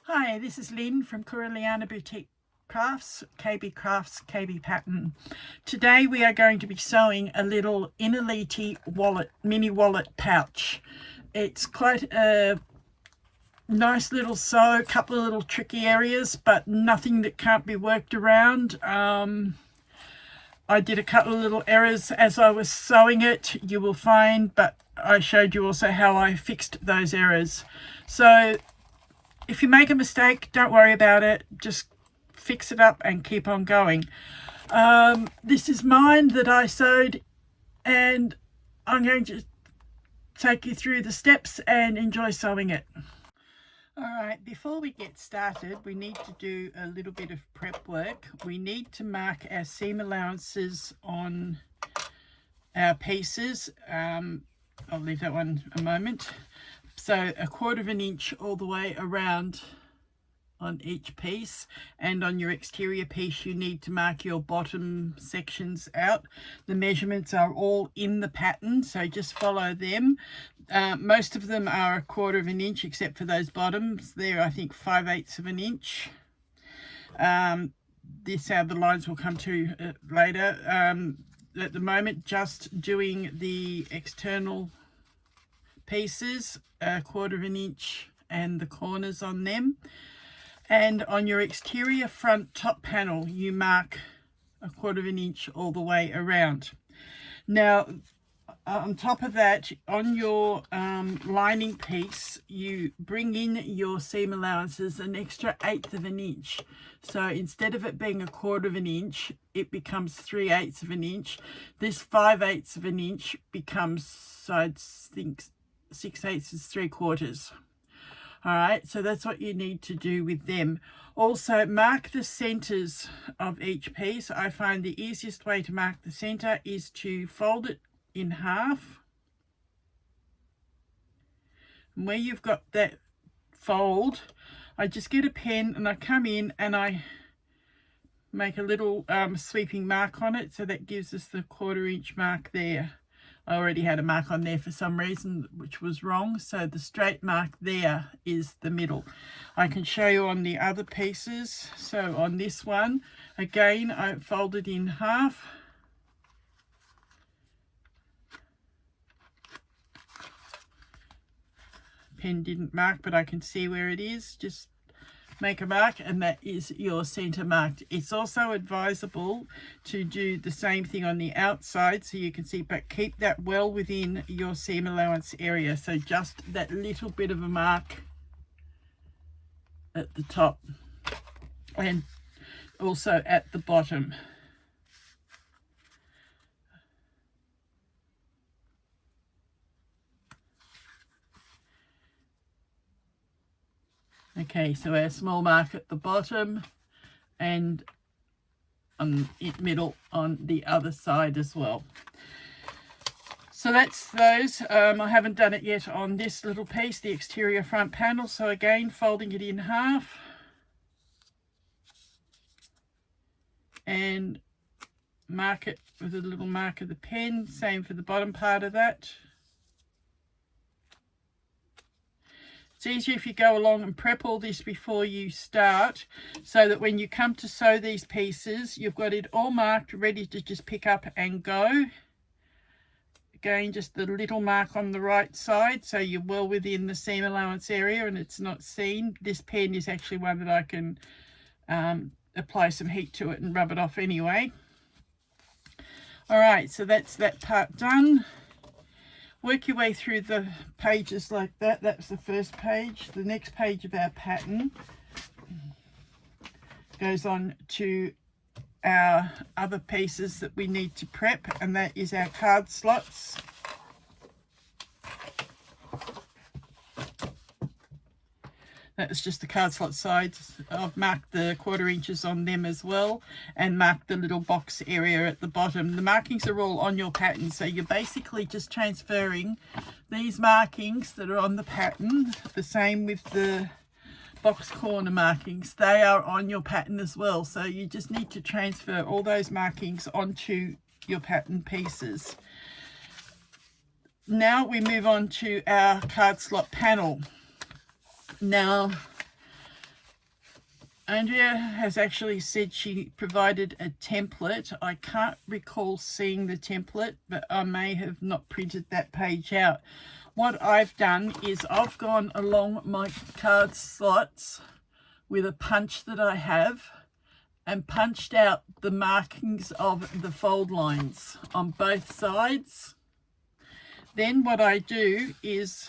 Hi, this is Lynn from Corelliana Boutique Crafts, KB Crafts, KB Pattern. Today we are going to be sewing a little Inaliti wallet, mini wallet pouch. It's quite a nice little sew, a couple of little tricky areas, but nothing that can't be worked around. I did a couple of little errors as I was sewing it, you will find, but I showed you also how I fixed those errors. So if you make a mistake, don't worry about it. Just fix it up and keep on going. This is mine that I sewed, and I'm going to take you through the steps and enjoy sewing it. Alright, before we get started, we need to do a little bit of prep work. We need to mark our seam allowances on our pieces. I'll leave that one a moment. So 1/4 of an inch all the way around on each piece, and on your exterior piece you need to mark your bottom sections out. The measurements are all in the pattern, so just follow them. Most of them are 1/4 of an inch except for those bottoms. They're I think 5/8 of an inch. This how the lines will come to later. At the moment just doing the external pieces, 1/4 of an inch and the corners on them. And on your exterior front top panel you mark 1/4 of an inch all the way around. Now on top of that, on your lining piece you bring in your seam allowances an extra 1/8 of an inch. So instead of it being 1/4 of an inch, it becomes 3/8 of an inch. This 5/8 of an inch becomes, so I think 6/8 is 3/4. All right, so that's what you need to do with them. Also mark the centers of each piece. I find the easiest way to mark the center is to fold it in half, and where you've got that fold, I just get a pen and I come in and I make a little sweeping mark on it, so that gives us the 1/4 inch mark there. I already had a mark on there for some reason which was wrong, so the straight mark there is the middle. I can show you on the other pieces. So on this one again I folded in half, pen didn't mark but I can see where it is. Just make a mark and that is your center marked. It's also advisable to do the same thing on the outside so you can see, but keep that well within your seam allowance area. So just that little bit of a mark at the top and also at the bottom. Okay, so our small mark at the bottom and on it middle on the other side as well. So that's those. I haven't done it yet on this little piece, the exterior front panel. So again, folding it in half and mark it with a little mark of the pen. Same for the bottom part of that. It's easier if you go along and prep all this before you start, so that when you come to sew these pieces you've got it all marked, ready to just pick up and go. Again, just the little mark on the right side so you're well within the seam allowance area and it's not seen. This pen is actually one that I can apply some heat to it and rub it off anyway. All right, so that's that part done. Work your way through the pages like that. That's the first page. The next page of our pattern goes on to our other pieces that we need to prep, and that is our card slots. That's just the card slot sides. I've marked the 1/4 inches on them as well and marked the little box area at the bottom. The markings are all on your pattern, so you're basically just transferring these markings that are on the pattern. The same with the box corner markings, they are on your pattern as well, so you just need to transfer all those markings onto your pattern pieces. Now we move on to our card slot panel. Now Andrea has actually said she provided a template. I can't recall seeing the template, but I may have not printed that page out. What I've done is I've gone along my card slots with a punch that I have and punched out the markings of the fold lines on both sides. Then what I do is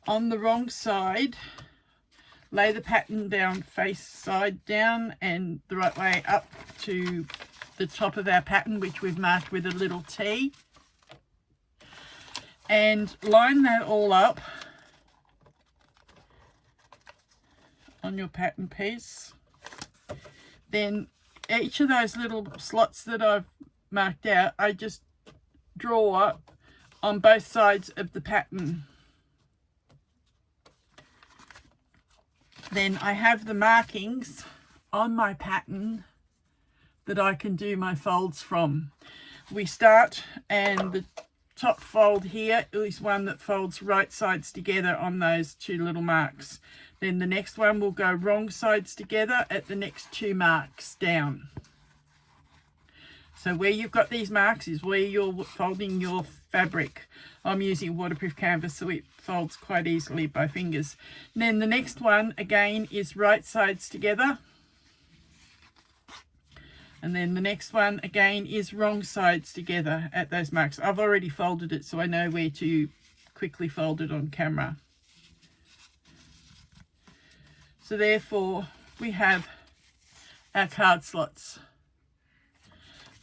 on the wrong side, lay the pattern down face side down and the right way up to the top of our pattern, which we've marked with a little T, and line that all up on your pattern piece. Then each of those little slots that I've marked out, I just draw on both sides of the pattern. Then I have the markings on my pattern that I can do my folds from. We start, and the top fold here is one that folds right sides together on those two little marks. Then the next one will go wrong sides together at the next two marks down. So where you've got these marks is where you're folding your fabric. I'm using waterproof canvas, so it folds quite easily by fingers. And then the next one again is right sides together. And then the next one again is wrong sides together at those marks. I've already folded it, so I know where to quickly fold it on camera. So therefore we have our card slots.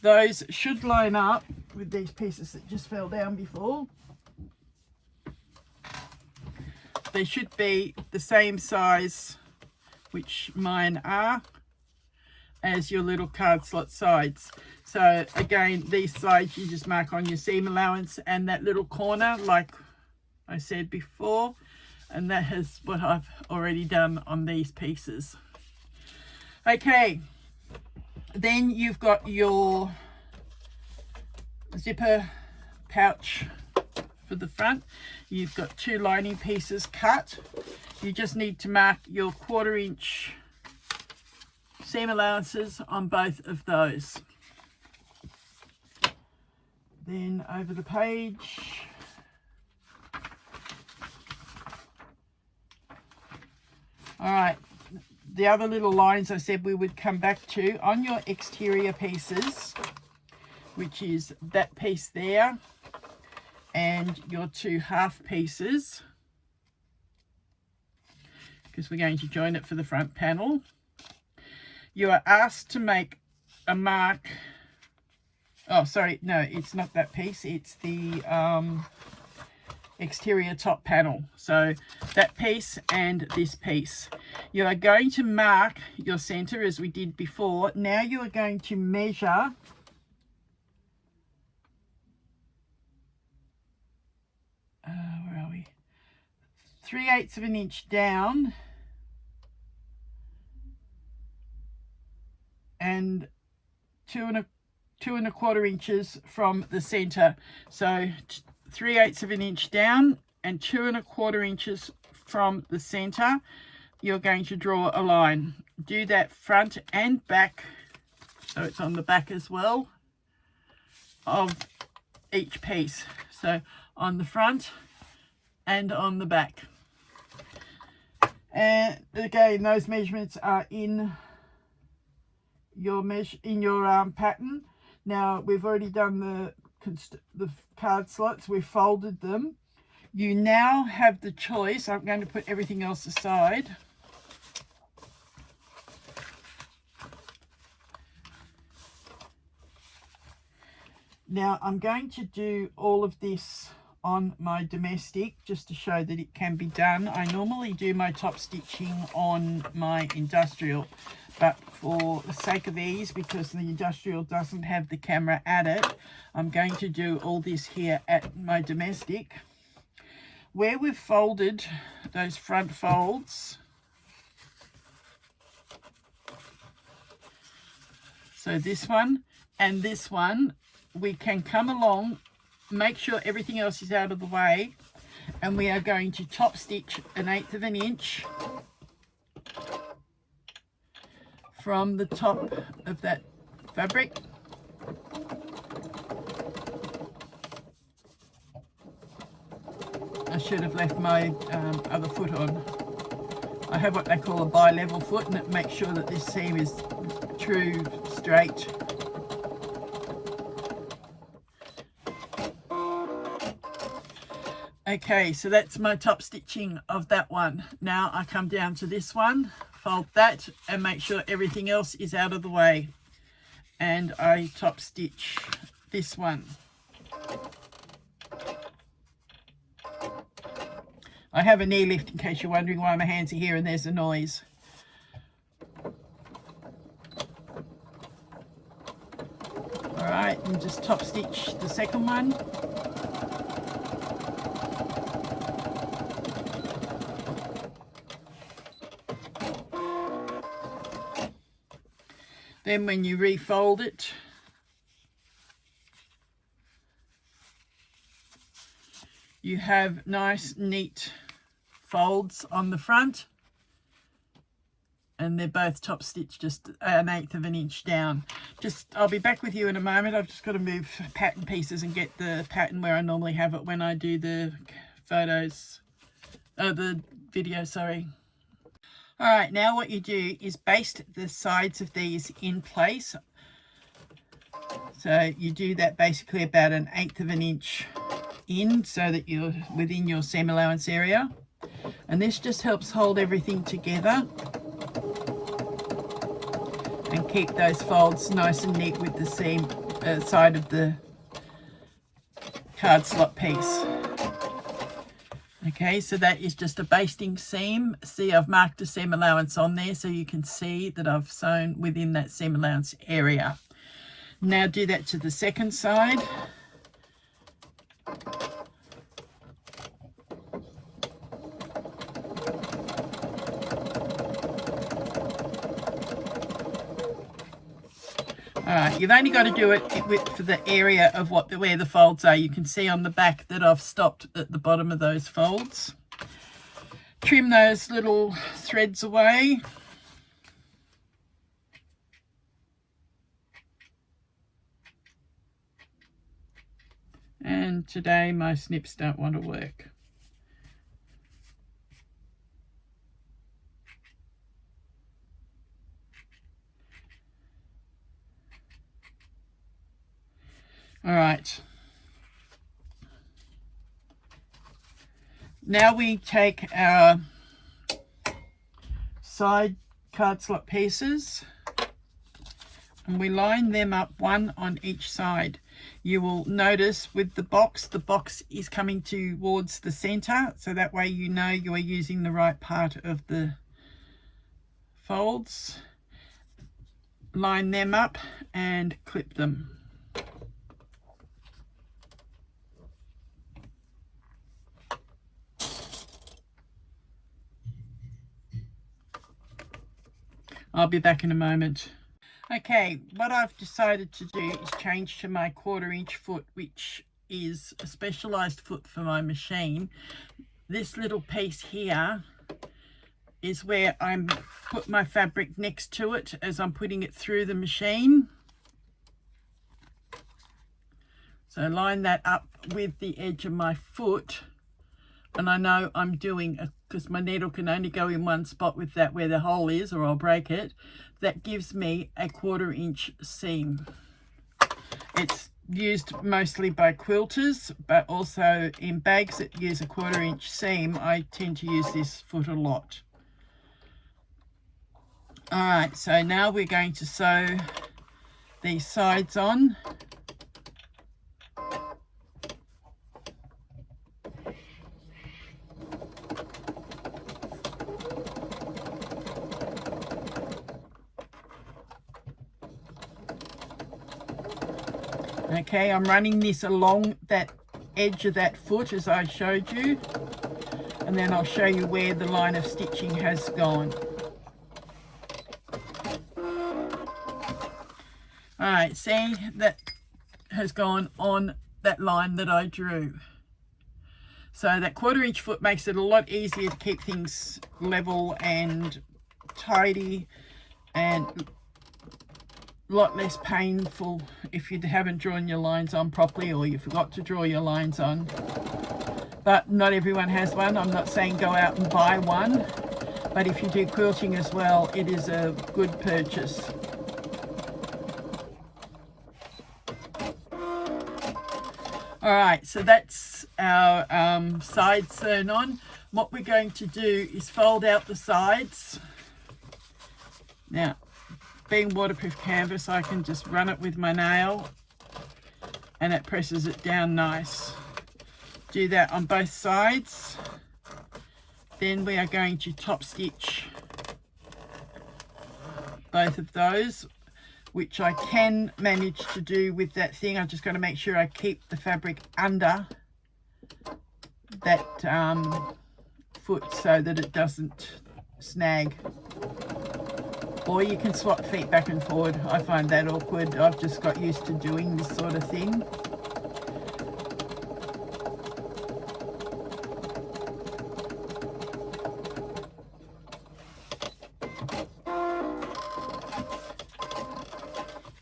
Those should line up with these pieces that just fell down before. They should be the same size, which mine are, as your little card slot sides. So again, these sides you just mark on your seam allowance and that little corner like I said before, and that is what I've already done on these pieces. Okay, then you've got your zipper pouch for the front. You've got two lining pieces cut. You just need to mark your 1/4 inch seam allowances on both of those. Then over the page, all right, the other little lines I said we would come back to on your exterior pieces, which is that piece there and your two half pieces, because we're going to join it for the front panel. You are asked to make a mark. Oh, sorry, no, it's not that piece. It's the exterior top panel. So that piece and this piece. You are going to mark your center as we did before. Now you are going to measure where are we? 3/8 of an inch down and 2 1/4 inches from the center. So 3/8 of an inch down and 2 1/4 inches from the center. You're going to draw a line. Do that front and back, so it's on the back as well of each piece. So on the front and on the back. And again, those measurements are in your pattern. Now we've already done the card slots. We've folded them. You now have the choice. I'm going to put everything else aside. Now I'm going to do all of this on my domestic just to show that it can be done. I normally do my top stitching on my industrial, but for the sake of ease, because the industrial doesn't have the camera at it, I'm going to do all this here at my domestic. Where we've folded those front folds, so this one and this one, we can come along, make sure everything else is out of the way, and we are going to top stitch 1/8 of an inch from the top of that fabric. I should have left my other foot on. I have what they call a bi-level foot, and it makes sure that this seam is true, straight. Okay, so that's my top stitching of that one. Now I come down to this one, fold that, and make sure everything else is out of the way. And I top stitch this one. I have a knee lift in case you're wondering why my hands are here and there's a noise. All right, and just top stitch the second one. Then when you refold it, you have nice, neat folds on the front, and they're both top stitched just 1/8 of an inch down. I'll be back with you in a moment. I've just got to move pattern pieces and get the pattern where I normally have it when I do the the video, sorry. All right, now what you do is baste the sides of these in place. So you do that basically about 1/8 of an inch in, so that you're within your seam allowance area, and this just helps hold everything together and keep those folds nice and neat with the seam side of the card slot piece. Okay, so that is just a basting seam. See, I've marked a seam allowance on there so you can see that I've sewn within that seam allowance area. Now do that to the second side. Alright, you've only got to do it for the area of where the folds are. You can see on the back that I've stopped at the bottom of those folds. Trim those little threads away. And today my snips don't want to work. All right, now we take our side card slot pieces and we line them up one on each side. You will notice with the box is coming towards the center, so that way you know you are using the right part of the folds. Line them up and clip them. I'll be back in a moment. Okay, what I've decided to do is change to my 1/4 inch foot, which is a specialized foot for my machine. This little piece here is where I'm put my fabric next to it as I'm putting it through the machine. So line that up with the edge of my foot, and I know I'm doing because my needle can only go in one spot with that where the hole is, or I'll break it. That gives me a 1/4 inch seam. It's used mostly by quilters, but also in bags that use a 1/4 inch seam. I tend to use this foot a lot. All right, so now we're going to sew these sides on. Okay, I'm running this along that edge of that foot as I showed you, and then I'll show you where the line of stitching has gone. All right, see, that has gone on that line that I drew. So that 1/4 inch foot makes it a lot easier to keep things level and tidy and a lot less painful if you haven't drawn your lines on properly or you forgot to draw your lines on. But not everyone has one. I'm not saying go out and buy one, but if you do quilting as well, it is a good purchase. All right, so that's our sides sewn on. What we're going to do is fold out the sides. Now, being waterproof canvas, I can just run it with my nail and it presses it down nice. Do that on both sides. Then we are going to top stitch both of those, which I can manage to do with that thing. I've just got to make sure I keep the fabric under that foot so that it doesn't snag. Or you can swap feet back and forward. I find that awkward. I've just got used to doing this sort of thing.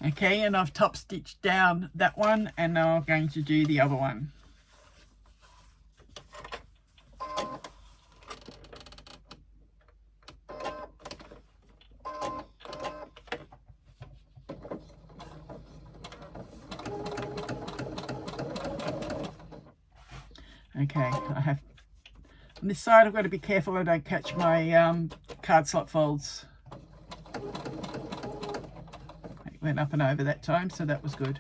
Okay, and I've top stitched down that one, and now I'm going to do the other one. Okay, I have on this side I've got to be careful I don't catch my card slot folds. It went up and over that time, so that was good.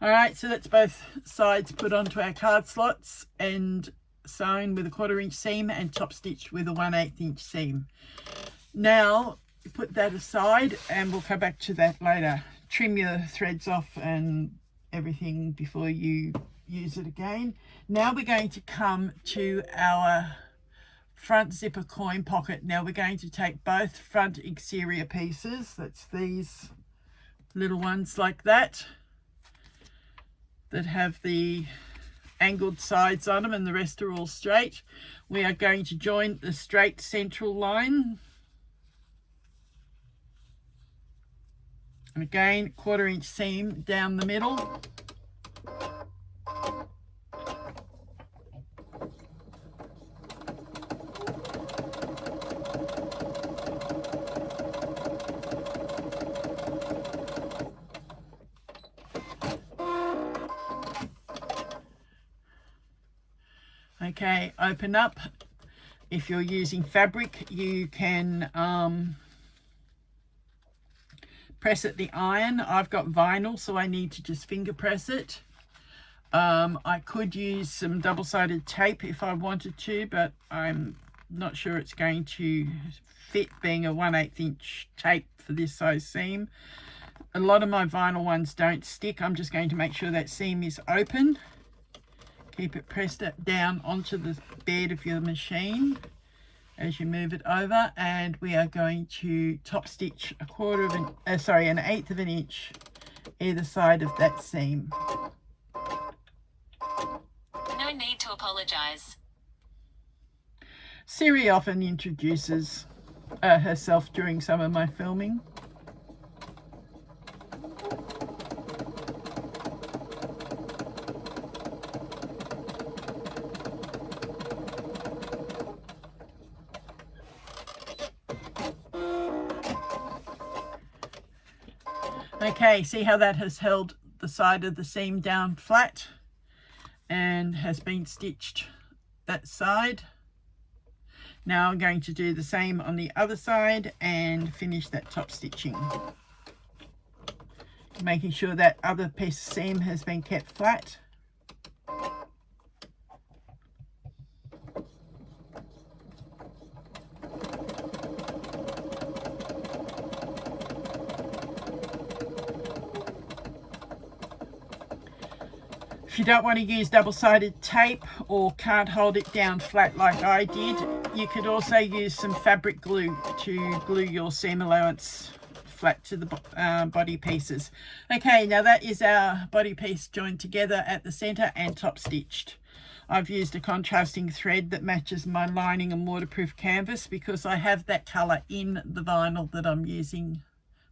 Alright, so that's both sides put onto our card slots and sewn with a 1/4 inch seam and top stitched with a 1/8 inch seam. Now put that aside and we'll come back to that later. Trim your threads off and everything before you use it again. Now we're going to come to our front zipper coin pocket. Now we're going to take both front exterior pieces, that's these little ones like that have the angled sides on them and the rest are all straight. We are going to join the straight central line. And again, 1/4 inch seam down the middle. Okay, open up. If you're using fabric, you can press at the iron. I've got vinyl, so I need to just finger press it. I could use some double-sided tape if I wanted to, but I'm not sure it's going to fit, being a 1/8 inch tape for this size seam. A lot of my vinyl ones don't stick. I'm just going to make sure that seam is open. Keep it pressed down onto the bed of your machine as you move it over, and we are going to top stitch an 1/8 of an inch either side of that seam. No need to apologize. Siri often introduces herself during some of my filming. Okay, see how that has held the side of the seam down flat and has been stitched that side. Now I'm going to do the same on the other side and finish that top stitching, making sure that other piece of seam has been kept flat. If you don't want to use double-sided tape or can't hold it down flat like I did, you could also use some fabric glue to glue your seam allowance flat to the body pieces. Okay, now that is our body piece joined together at the center and top stitched. I've used a contrasting thread that matches my lining and waterproof canvas because I have that color in the vinyl that I'm using,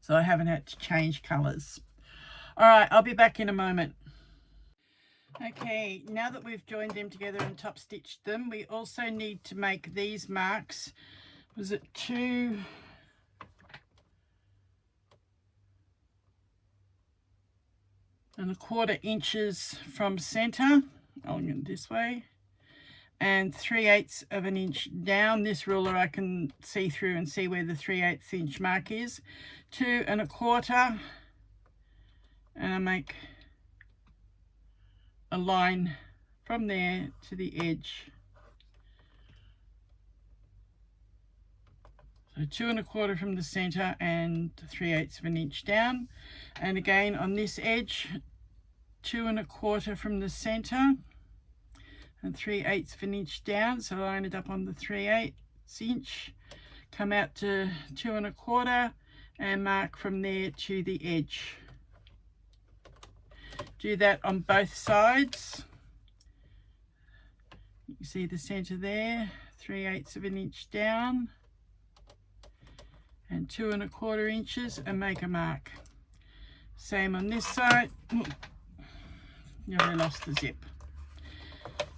so I haven't had to change colors. All right, I'll be back in a moment. Okay, now that we've joined them together and top stitched them, we also need to make these marks. Was it 2 1/4 inches from center, going this way, and 3/8 of an inch down. This ruler I can see through and see where the 3/8 inch mark is. 2 1/4, and I make a line from there to the edge. So 2 1/4 from the center and 3/8 of an inch down. And again on this edge, 2 1/4 from the center and 3/8 of an inch down. So line it up on the 3/8 inch, come out to 2 1/4 and mark from there to the edge. Do that on both sides. You can see the center there, 3/8 of an inch down and 2 1/4 inches, and make a mark. Same on this side. Nearly lost the zip.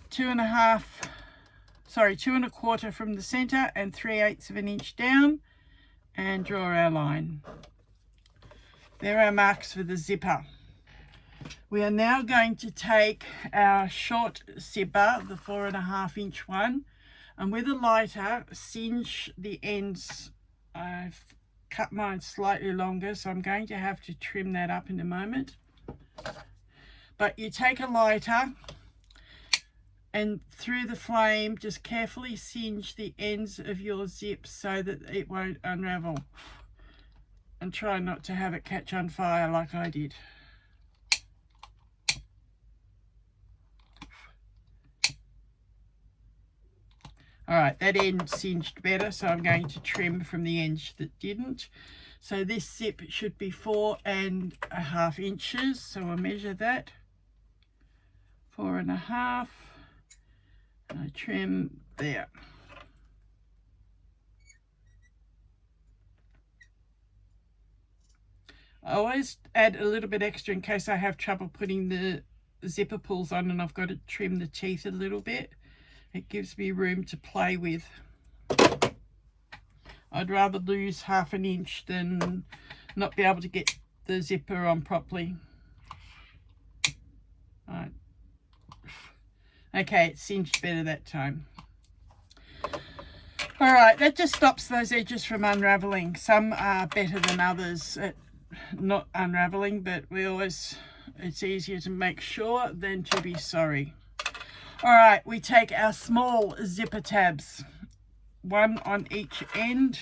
2 1/4 from the center and 3/8 of an inch down, and draw our line. There are marks for the zipper. We are now going to take our short zipper, the 4 1/2 inch one, and with a lighter singe the ends. I've cut mine slightly longer, so I'm going to have to trim that up in a moment. But you take a lighter and through the flame just carefully singe the ends of your zip so that it won't unravel, and try not to have it catch on fire like I did. All right, that end singed better, so I'm going to trim from the edge that didn't. So this zip should be 4 1/2 inches, so I'll measure that. 4 1/2, and I trim there. I always add a little bit extra in case I have trouble putting the zipper pulls on and I've got to trim the teeth a little bit. It gives me room to play with. I'd rather lose 1/2 inch than not be able to get the zipper on properly. Right. Okay, it's cinched better that time. All right, that just stops those edges from unraveling. Some are better than others at not unraveling, but it's easier to make sure than to be sorry. All right, we take our small zipper tabs, 1 on each end,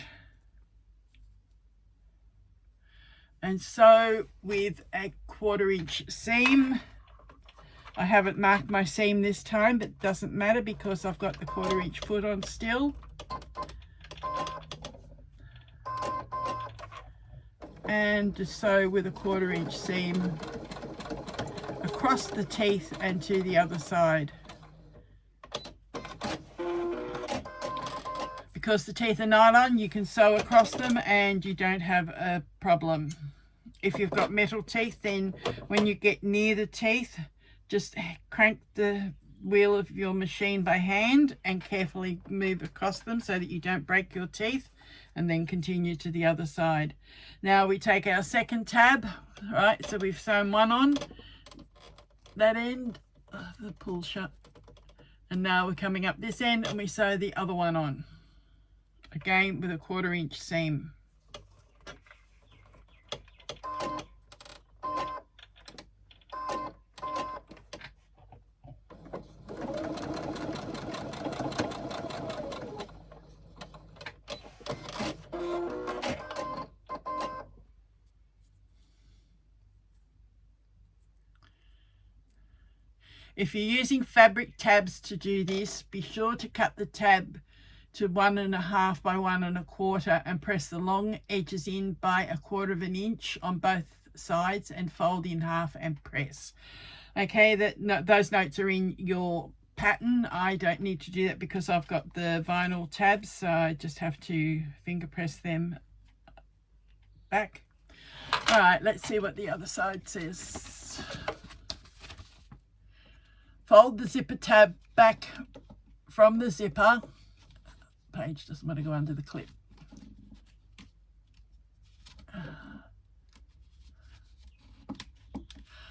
and sew with a 1/4 inch seam. I haven't marked my seam this time, but it doesn't matter because I've got the 1/4 inch foot on still. And just sew with a 1/4 inch seam across the teeth and to the other side. Because the teeth are nylon, you can sew across them and you don't have a problem. If you've got metal teeth, then when you get near the teeth, just crank the wheel of your machine by hand and carefully move across them so that you don't break your teeth, and then continue to the other side. Now we take our second tab, right? So we've sewn one on that end, the pull shut, and now we're coming up this end and we sew the other one on. Again with a 1/4 inch seam. If you're using fabric tabs to do this, be sure to cut the tab to 1.5 by 1.25 and press the long edges in by 1/4 of an inch on both sides and fold in half and press. Okay, those notes are in your pattern. I don't need to do that because I've got the vinyl tabs, so I just have to finger press them back. All right, let's see what the other side says. Fold the zipper tab back from the zipper. Page doesn't want to go under the clip.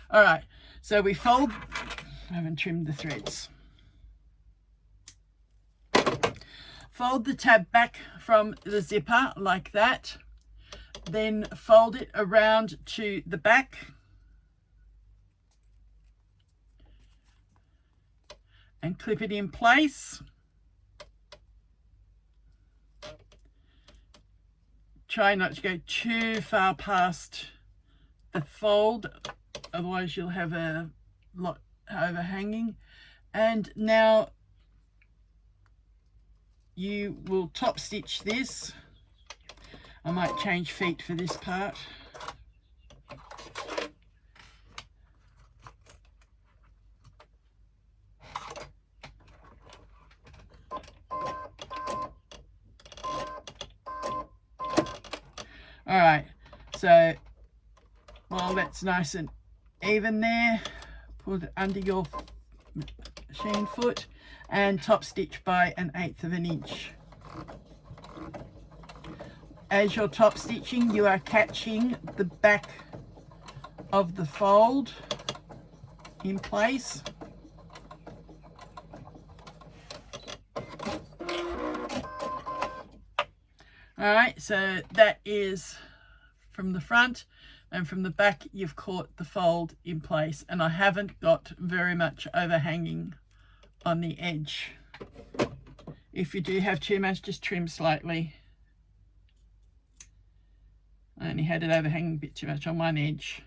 All right, so we fold, I haven't trimmed the threads. Fold the tab back from the zipper like that, then fold it around to the back. And clip it in place. Try not to go too far past the fold, otherwise you'll have a lot overhanging. And now you will top stitch this. I might change feet for this part. All right, so while that's nice and even there, put it under your machine foot and top stitch by 1/8 of an inch. As you're top stitching, you are catching the back of the fold in place. All right, so that is from the front, and from the back you've caught the fold in place, and I haven't got very much overhanging on the edge. If you do have too much, just trim slightly. I only had it overhanging a bit too much on one edge.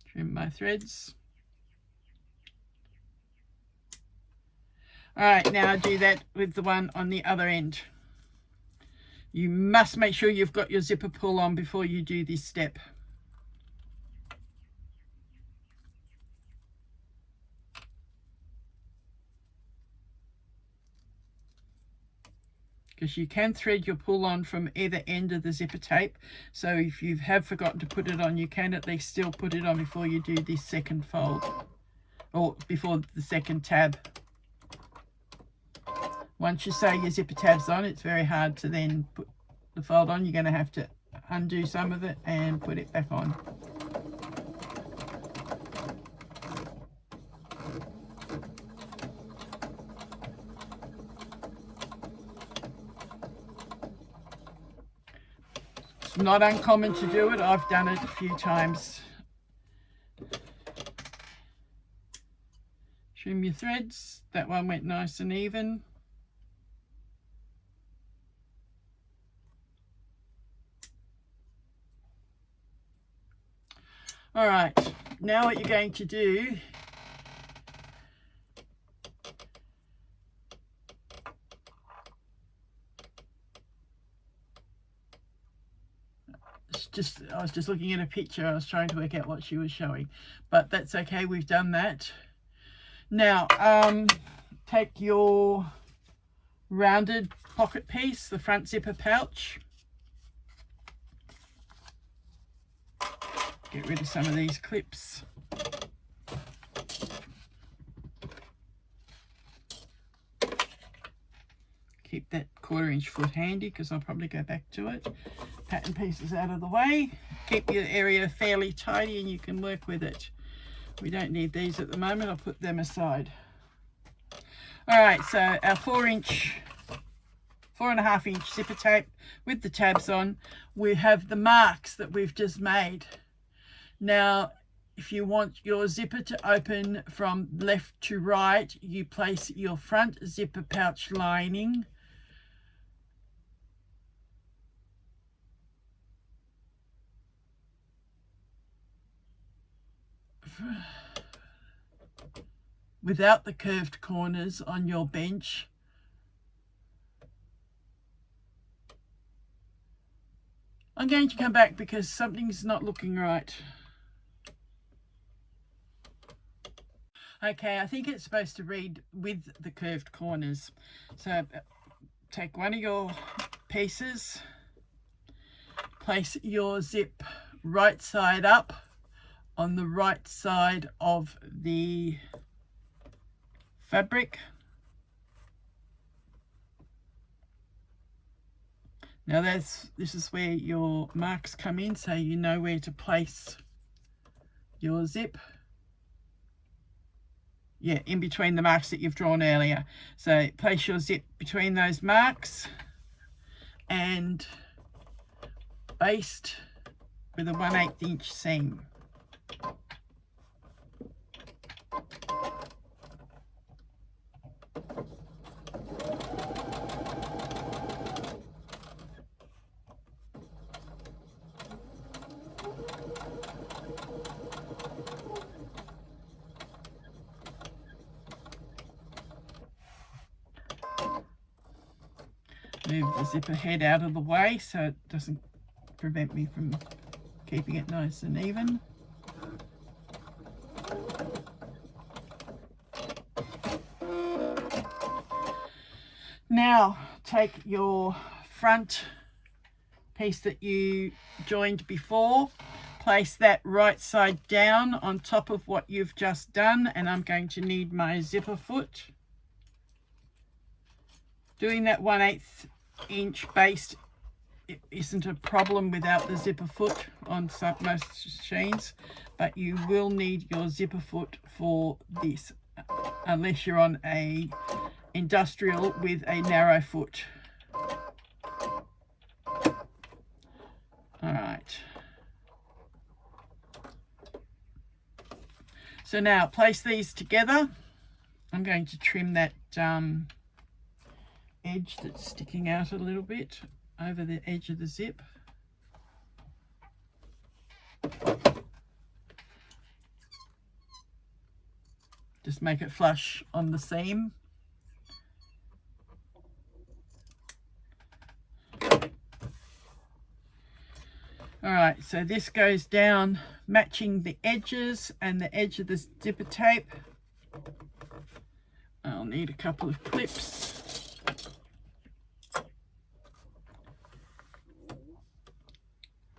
Trim my threads. All right, now I do that with the one on the other end. You must make sure you've got your zipper pull on before you do this step. Because you can thread your pull on from either end of the zipper tape. So if you have forgotten to put it on, you can at least still put it on before you do this second fold, or before the second tab. Once you sew your zipper tabs on, it's very hard to then put the fold on. You're going to have to undo some of it and put it back on. It's not uncommon to do it. I've done it a few times. Trim your threads. That one went nice and even. All right, now what you're going to do I was just looking at a picture. I was trying to work out what she was showing, but that's okay, we've done that. Now take your rounded pocket piece, the front zipper pouch. Get rid of some of these clips. Keep that 1/4 inch foot handy because I'll probably go back to it. Pattern pieces out of the way. Keep your area fairly tidy and you can work with it. We don't need these at the moment. I'll put them aside. All right, so our 4.5 inch zipper tape with the tabs on. We have the marks that we've just made. Now, if you want your zipper to open from left to right, you place your front zipper pouch lining without the curved corners on your bench. I'm going to come back because something's not looking right. Okay, I think it's supposed to read with the curved corners. So take one of your pieces, place your zip right side up on the right side of the fabric. Now this is where your marks come in, so you know where to place your zip. Yeah, in between the marks that you've drawn earlier. So place your zip between those marks and baste with a 1/8 inch seam. Move the zipper head out of the way so it doesn't prevent me from keeping it nice and even. Now take your front piece that you joined before, place that right side down on top of what you've just done, and I'm going to need my zipper foot. Doing that 1/8 inch baste, it isn't a problem without the zipper foot on most machines, but you will need your zipper foot for this unless you're on a industrial with a narrow foot. All right, so now place these together. I'm going to trim that edge that's sticking out a little bit over the edge of the zip. Just make it flush on the seam. All right, so this goes down matching the edges and the edge of the zipper tape. I'll need a couple of clips.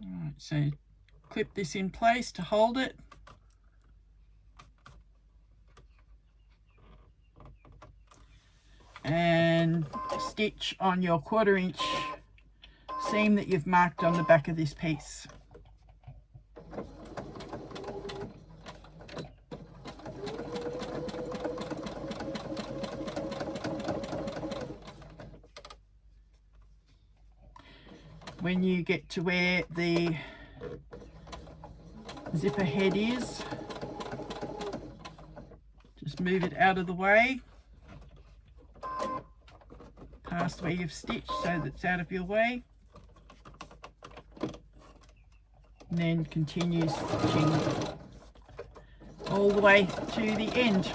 Alright, so clip this in place to hold it. And stitch on your 1/4 inch seam that you've marked on the back of this piece. When you get to where the zipper head is, just move it out of the way, past where you've stitched so that it's out of your way, and then continue stitching all the way to the end.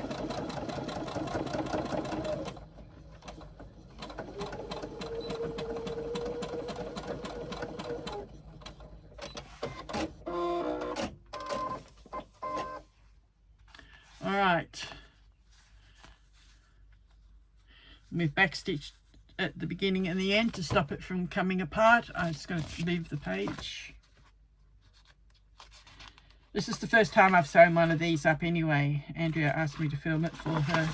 Alright, we've backstitched at the beginning and the end to stop it from coming apart. I'm just going to leave the page. This is the first time I've sewn one of these up anyway. Andrea asked me to film it for her.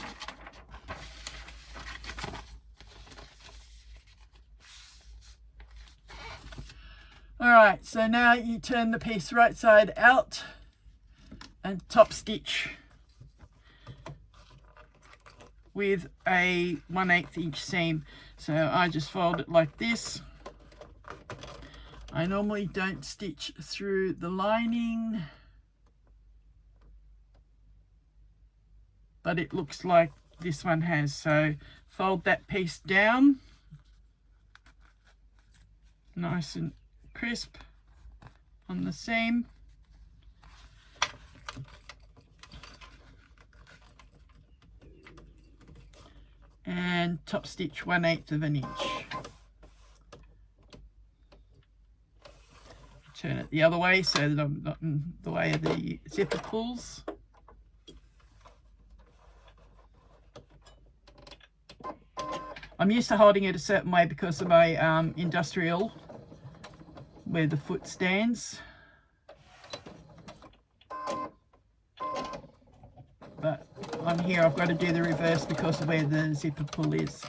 Alright, so now you turn the piece right side out and top stitch with a 1/8 inch seam. So I just fold it like this. I normally don't stitch through the lining, but it looks like this one has. So fold that piece down, nice and crisp on the seam. and top stitch 1/8 of an inch. Turn it the other way so that I'm not in the way of the zipper pulls. I'm used to holding it a certain way because of my industrial, where the foot stands. But on here I've got to do the reverse because of where the zipper pull is.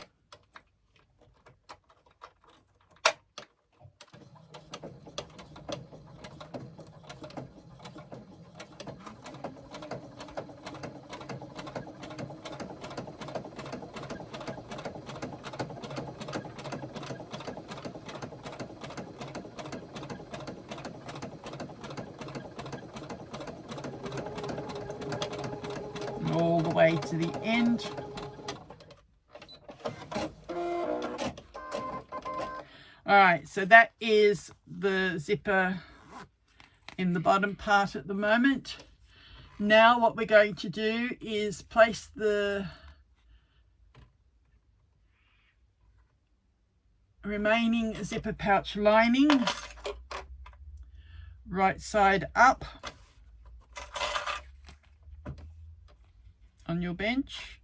All the way to the end. Alright, so that is the zipper in the bottom part at the moment. Now what we're going to do is place the remaining zipper pouch lining right side up on your bench.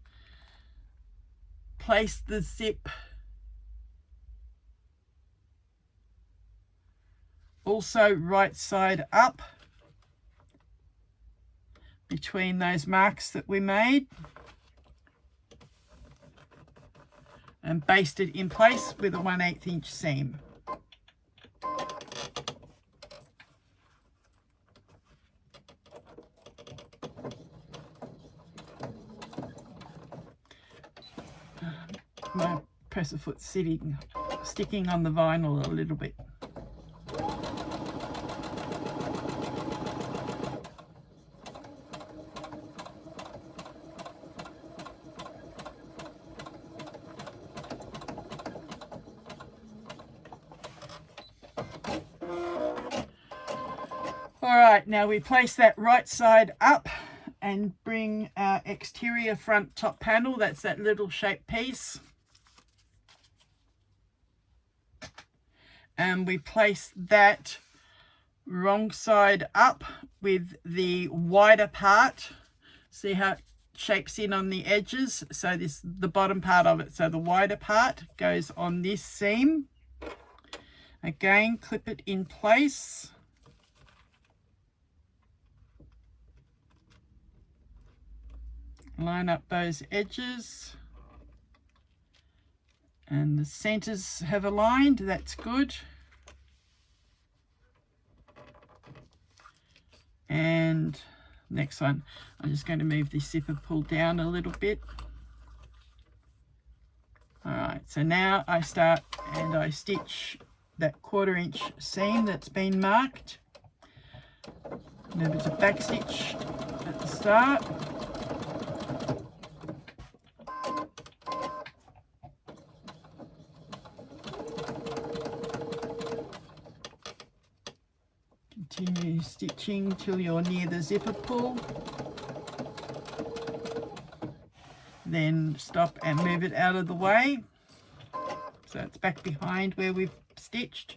Place the zip also right side up between those marks that we made, and baste it in place with a 1/8 inch seam. My presser foot's sticking on the vinyl a little bit. Alright, now we place that right side up and bring our exterior front top panel, that's that little shaped piece, and we place that wrong side up with the wider part. See how it shapes in on the edges? So this, the bottom part of it, so the wider part goes on this seam. Again, clip it in place. Line up those edges, and the centers have aligned, that's good. And next one, I'm just going to move this zipper pull down a little bit. Alright, so now I start and I stitch that 1/4 inch seam that's been marked. Remember to back stitch at the start. Continue stitching till you're near the zipper pull. Then stop and move it out of the way. So it's back behind where we've stitched.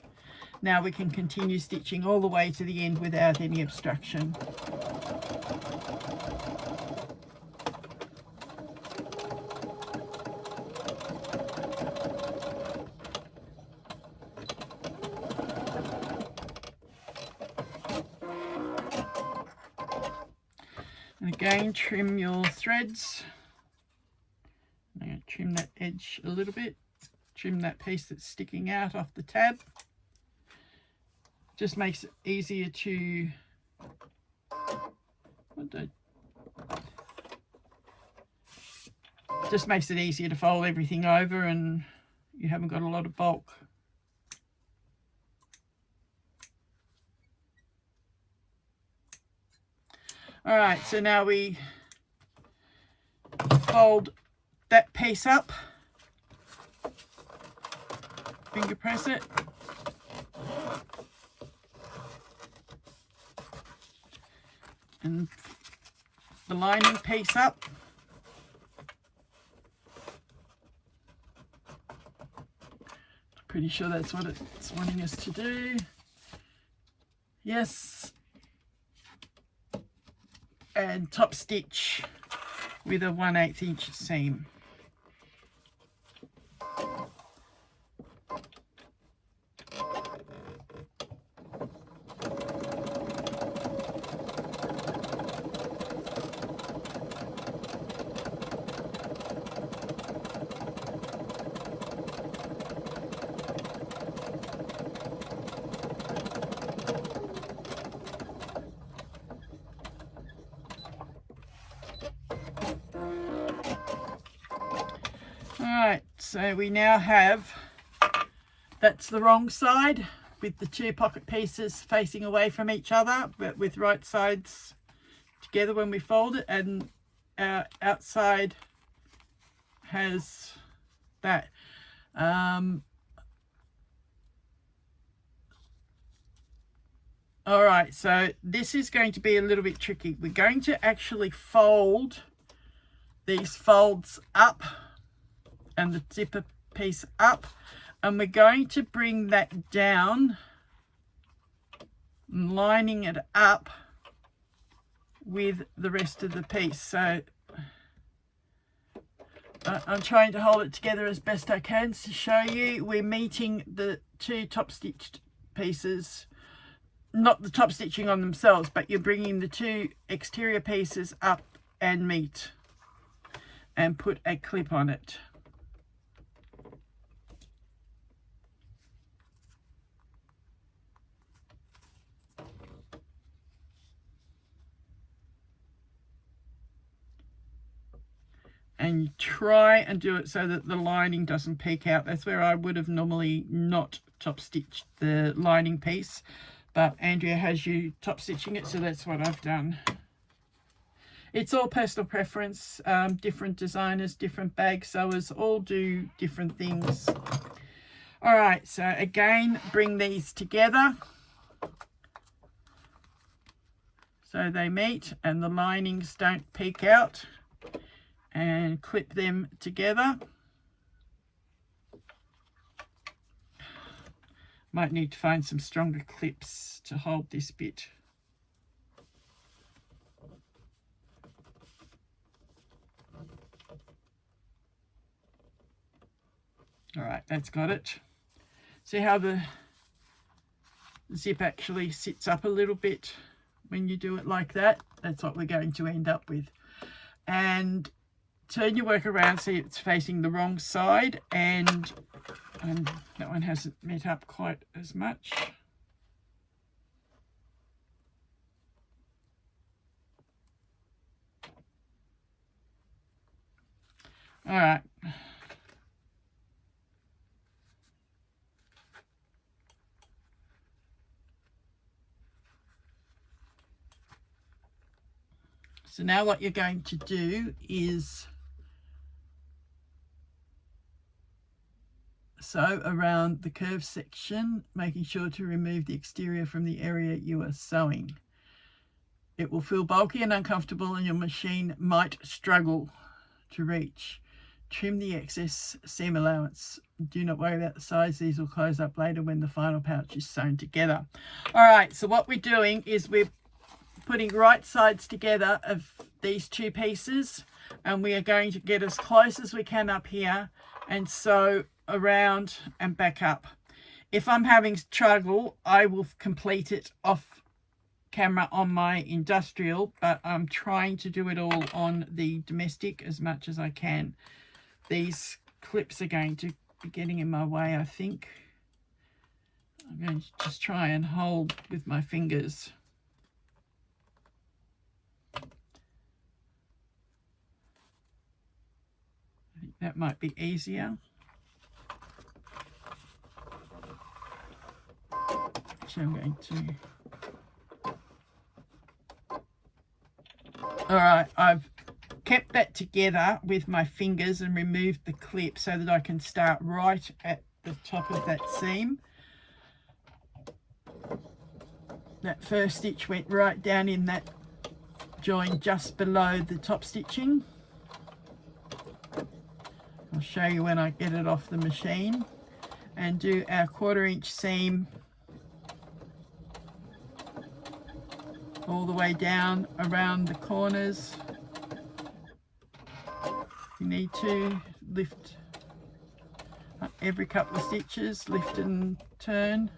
Now we can continue stitching all the way to the end without any obstruction. And again, trim your threads. I'm going to trim that edge a little bit. Trim that piece that's sticking out off the tab. Just makes it easier to just makes it easier to fold everything over, and you haven't got a lot of bulk. All right, so now we fold that piece up, finger press it, and the lining piece up, Pretty sure that's what it's wanting us to do. Yes. And top stitch with a 1/8 inch seam. Alright, so we now have, that's the wrong side with the two pocket pieces facing away from each other, but with right sides together when we fold it, and our outside has that. Alright, so this is going to be a little bit tricky. We're going to actually fold these folds up and the zipper piece up, and we're going to bring that down, lining it up with the rest of the piece. So I'm trying to hold it together as best I can to show you. We're meeting the two top stitched pieces, not the top stitching on themselves, but you're bringing the two exterior pieces up and meet and put a clip on it. And you try and do it so that the lining doesn't peek out. That's where I would have normally not top stitched the lining piece, but Andrea has you top stitching it, so that's what I've done. It's all personal preference. Different designers, different bag sewers all do different things. All right, so again, bring these together so they meet and the linings don't peek out, and clip them together. Might need to find some stronger clips to hold this bit. All right, that's got it. See how the zip actually sits up a little bit when you do it like that? That's what we're going to end up with. And turn your work around so it's facing the wrong side, and that one hasn't met up quite as much. All right. So now what you're going to do is sew around the curved section, making sure to remove the exterior from the area you are sewing. It will feel bulky and uncomfortable, and your machine might struggle to reach. Trim the excess seam allowance. Do not worry about the size. These will close up later when the final pouch is sewn together. All right, so what we're doing is we're putting right sides together of these two pieces, and we are going to get as close as we can up here and sew around and back up. If I'm having trouble, I will complete it off camera on my industrial, but I'm trying to do it all on the domestic as much as I can. These clips are going to be getting in my way, I think. I'm going to just try and hold with my fingers. I think that might be easier. So I'm going to... All right, I've kept that together with my fingers and removed the clip so that I can start right at the top of that seam. That first stitch went right down in that join just below the top stitching. I'll show you when I get it off the machine. and do our 1/4" seam all the way down around the corners. You need to lift every couple of stitches, lift and turn.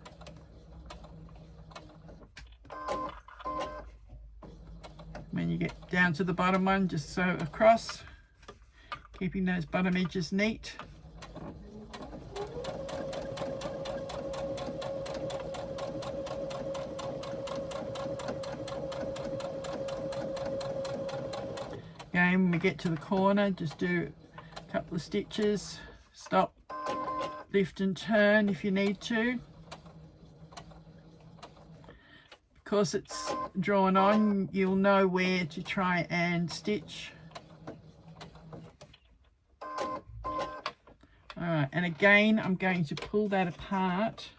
When you get down to the bottom one, just sew across, keeping those bottom edges neat. Again, when we get to the corner, just do a couple of stitches, stop, lift and turn if you need to. Because it's drawn on, you'll know where to try and stitch. Alright, and again, I'm going to pull that apart,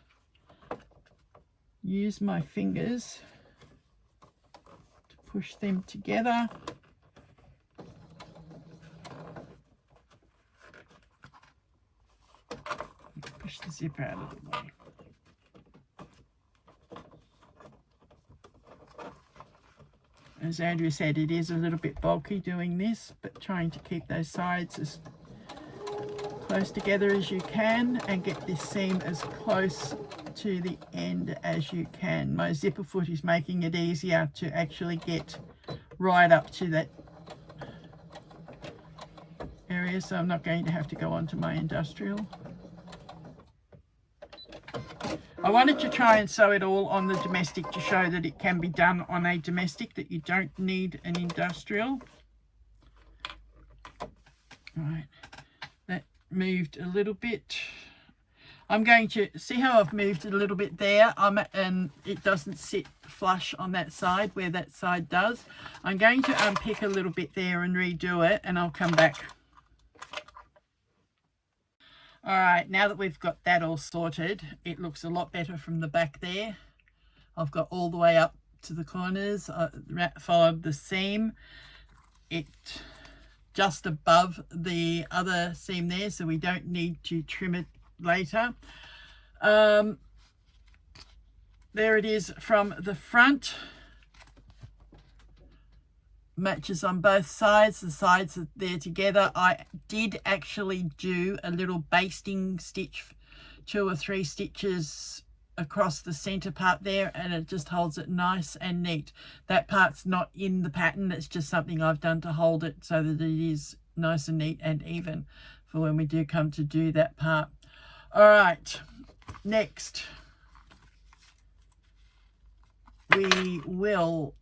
use my fingers to push them together. Push the zipper out of the way. As Andrew said, it is a little bit bulky doing this, but trying to keep those sides as close together as you can and get this seam as close to the end as you can. My zipper foot is making it easier to actually get right up to that area, so I'm not going to have to go onto my industrial. I wanted to try and sew it all on the domestic to show that it can be done on a domestic, that you don't need an industrial. All right, that moved a little bit. I'm going to see how I've moved it a little bit there, and it doesn't sit flush on that side where that side does. I'm going to unpick a little bit there and redo it, and I'll come back. All right, now that we've got that all sorted, it looks a lot better from the back there. I've got all the way up to the corners, followed the seam. It just above the other seam there, so we don't need to trim it later. There it is from the front. Matches on both sides. The sides are there together. I did actually do a little basting stitch, 2 or 3 stitches across the center part there, and it just holds it nice and neat. That part's not in the pattern, it's just something I've done to hold it so that it is nice and neat and even for when we do come to do that part. All right, next we will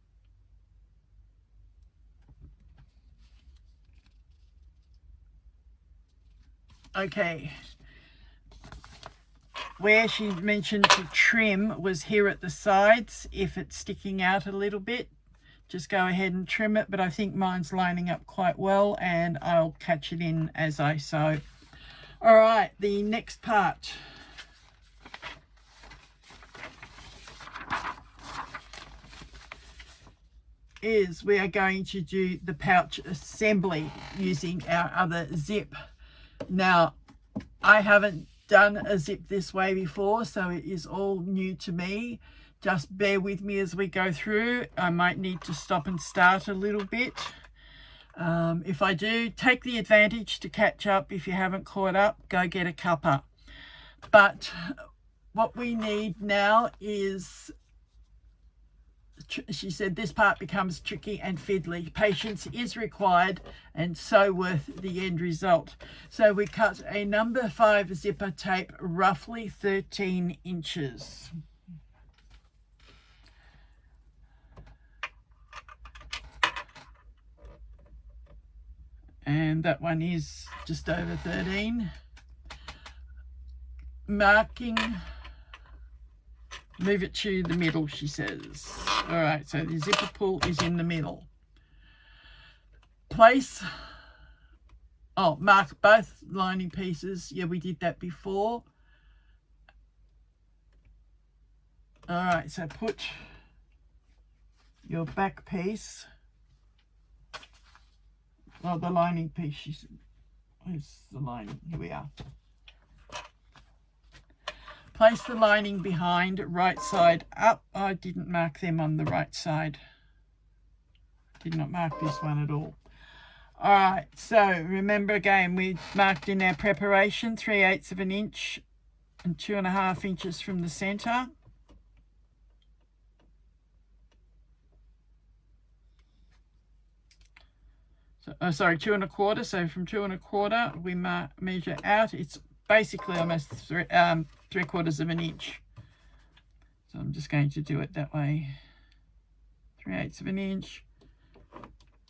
where she mentioned to trim was here at the sides. If it's sticking out a little bit, just go ahead and trim it, but I think mine's lining up quite well and I'll catch it in as I sew. All right, the next part is we are going to do the pouch assembly using our other zip. Now, I haven't done a zip this way before, so it is all new to me. Just bear with me as we go through. I might need to stop and start a little bit. If I do, take the advantage to catch up. If you haven't caught up, go get a cuppa. But what we need now is, she said, this part becomes tricky and fiddly. Patience is required and so worth the end result. So we cut a number 5 zipper tape, roughly 13 inches. And that one is just over 13. Marking, move it to the middle, she says. All right, so the zipper pull is in the middle. Place, mark both lining pieces. Yeah, we did that before. All right, so put your back piece, the lining piece, where's the lining? Here we are. Place the lining behind, right side up. I didn't mark them on the right side. Did not mark this one at all. All right, so remember again, we marked in our preparation 3/8 of an inch and 2.5 inches from the center. So, sorry, 2 1/4. So from 2 1/4, we measure out. It's basically almost 3/4 of an inch. So I'm just going to do it that way. 3/8 of an inch,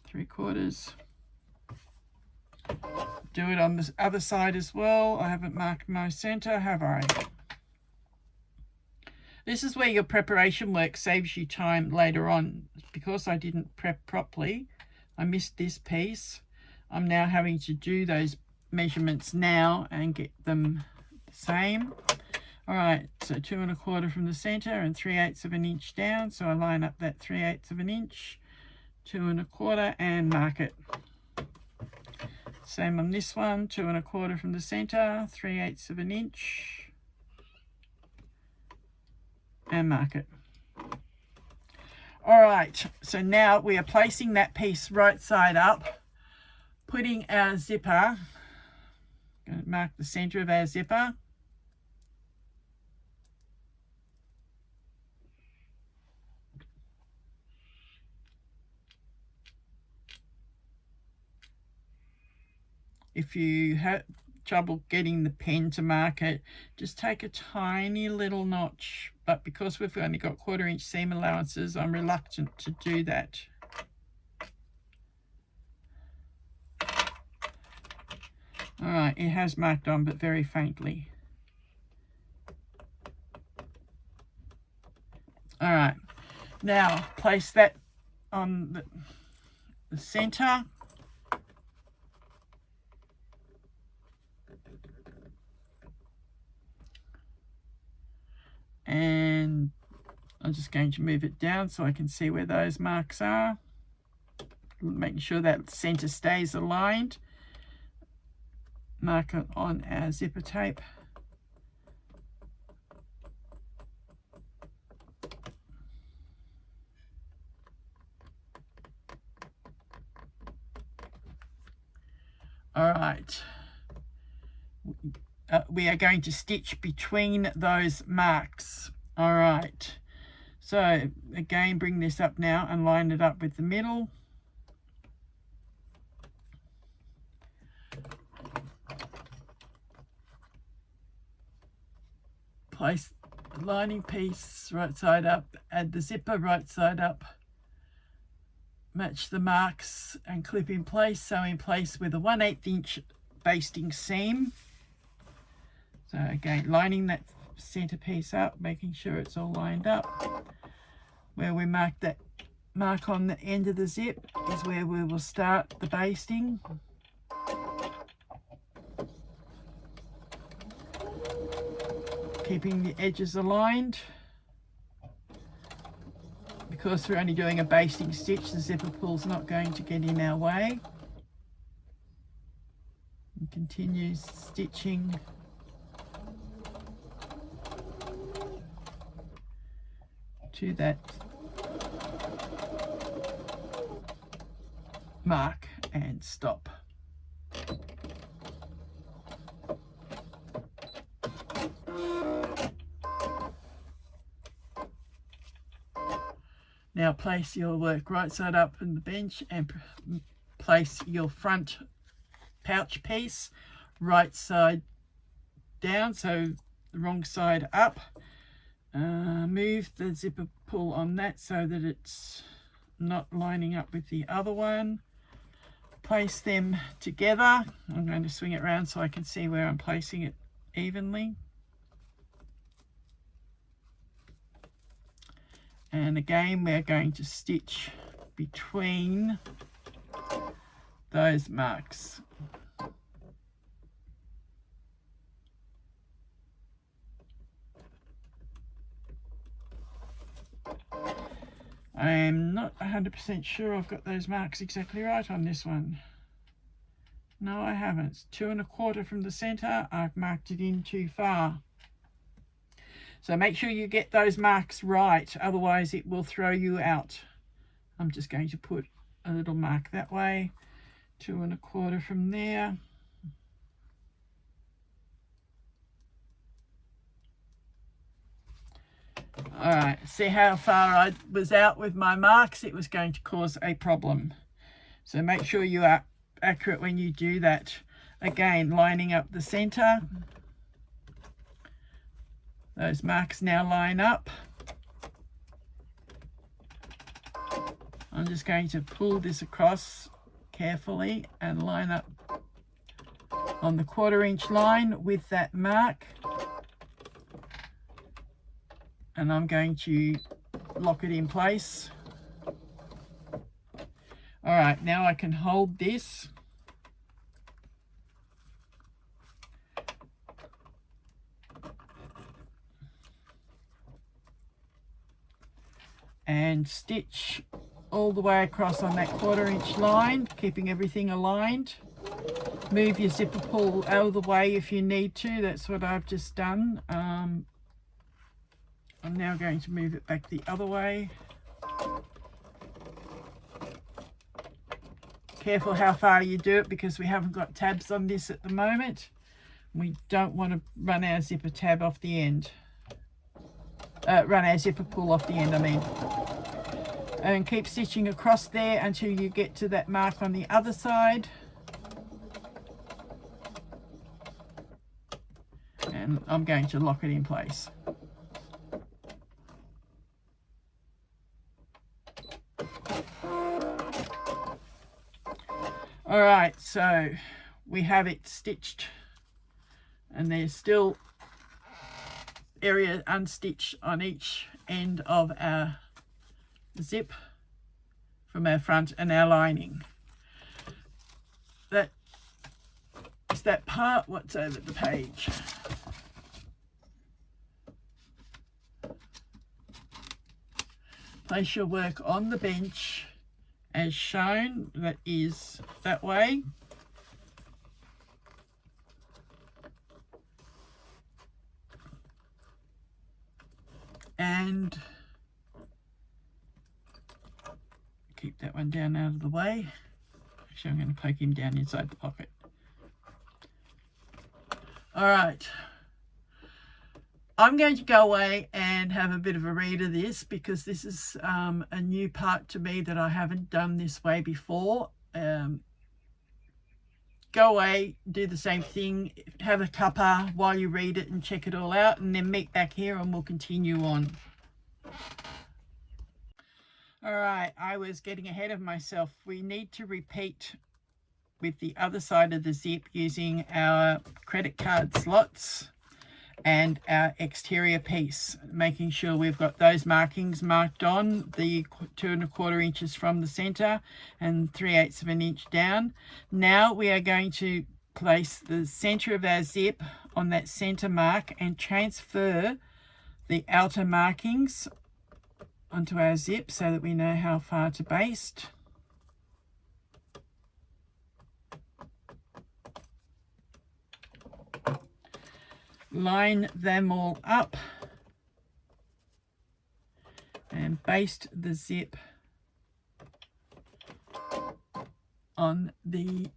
3/4. Do it on this other side as well. I haven't marked my center, have I? This is where your preparation work saves you time later on. Because I didn't prep properly, I missed this piece. I'm now having to do those measurements now and get them the same. All right, so 2 1/4 from the center and 3/8 of an inch down. So I line up that 3/8 of an inch, 2 1/4, and mark it. Same on this one, 2 1/4 from the center, 3/8 of an inch, and mark it. All right, so now we are placing that piece right side up, putting our zipper, going to mark the center of our zipper, if you have trouble getting the pen to mark it, just take a tiny little notch. But because we've only got 1/4 inch seam allowances, I'm reluctant to do that. All right, it has marked on, but very faintly. All right, now place that on the center. And I'm just going to move it down so I can see where those marks are, making sure that center stays aligned. Mark it on our zipper tape. All right. We are going to stitch between those marks. All right, so again, bring this up now and line it up with the middle. Place the lining piece right side up, add the zipper right side up, match the marks and clip in place, sew in place with a 1/8 inch basting seam. So again, lining that center piece up, making sure it's all lined up. Where we mark that mark on the end of the zip is where we will start the basting. Keeping the edges aligned. Because we're only doing a basting stitch, the zipper pull's not going to get in our way. And continue stitching to that mark and stop. Now place your work right side up in the bench and place your front pouch piece right side down, so the wrong side up. Move the zipper pull on that so that it's not lining up with the other one. Place them together. I'm going to swing it around so I can see where I'm placing it evenly. And again, we're going to stitch between those marks. I am not 100% sure I've got those marks exactly right on this one. No, I haven't. It's 2 1/4 from the center. I've marked it in too far. So make sure you get those marks right, otherwise it will throw you out. I'm just going to put a little mark that way, 2 1/4 from there. All right, see how far I was out with my marks? It was going to cause a problem. So make sure you are accurate when you do that. Again, lining up the center. Those marks now line up. I'm just going to pull this across carefully and line up on the 1/4 inch line with that mark. And I'm going to lock it in place. All right, now I can hold this. And stitch all the way across on that 1/4 inch line, keeping everything aligned. Move your zipper pull out of the way if you need to. That's what I've just done. I'm now going to move it back the other way. Careful how far you do it, because we haven't got tabs on this at the moment. We don't want to run our zipper tab off the end. Run our zipper pull off the end, I mean. And keep stitching across there until you get to that mark on the other side. And I'm going to lock it in place. All right, so we have it stitched, and there's still area unstitched on each end of our zip from our front and our lining. That is that part what's over the page. Place your work on the bench as shown, that is that way. And keep that one down out of the way. Actually, I'm going to poke him down inside the pocket. All right. I'm going to go away and have a bit of a read of this, because this is a new part to me that I haven't done this way before. Go away, do the same thing, have a cuppa while you read it and check it all out, and then meet back here and we'll continue on. All right, I was getting ahead of myself. We need to repeat with the other side of the zip using our credit card slots and our exterior piece, making sure we've got those markings marked on, the 2 1/4 inches from the center and 3/8 of an inch down. Now we are going to place the center of our zip on that center mark and transfer the outer markings onto our zip so that we know how far to baste. Line them all up and baste the zip on the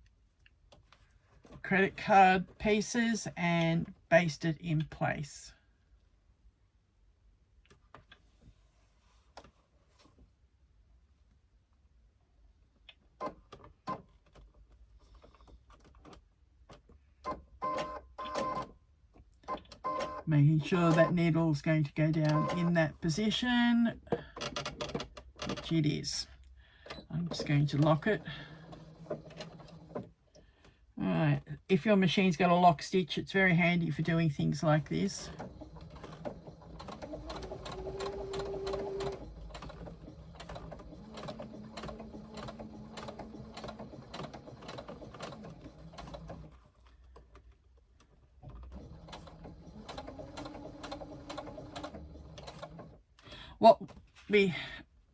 credit card pieces and baste it in place. Making sure that needle is going to go down in that position, which it is. I'm just going to lock it. All right, if your machine's got a lock stitch, it's very handy for doing things like this.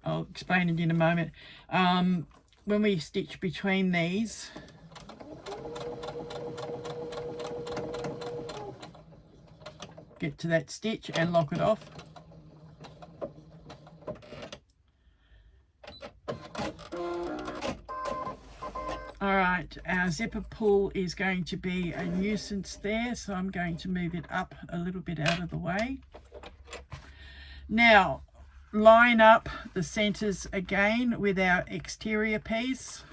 I'll explain it in a moment. When we stitch between these, get to that stitch and lock it off. Alright, our zipper pull is going to be a nuisance there, so I'm going to move it up a little bit out of the way. Now, line up the centers again with our exterior piece.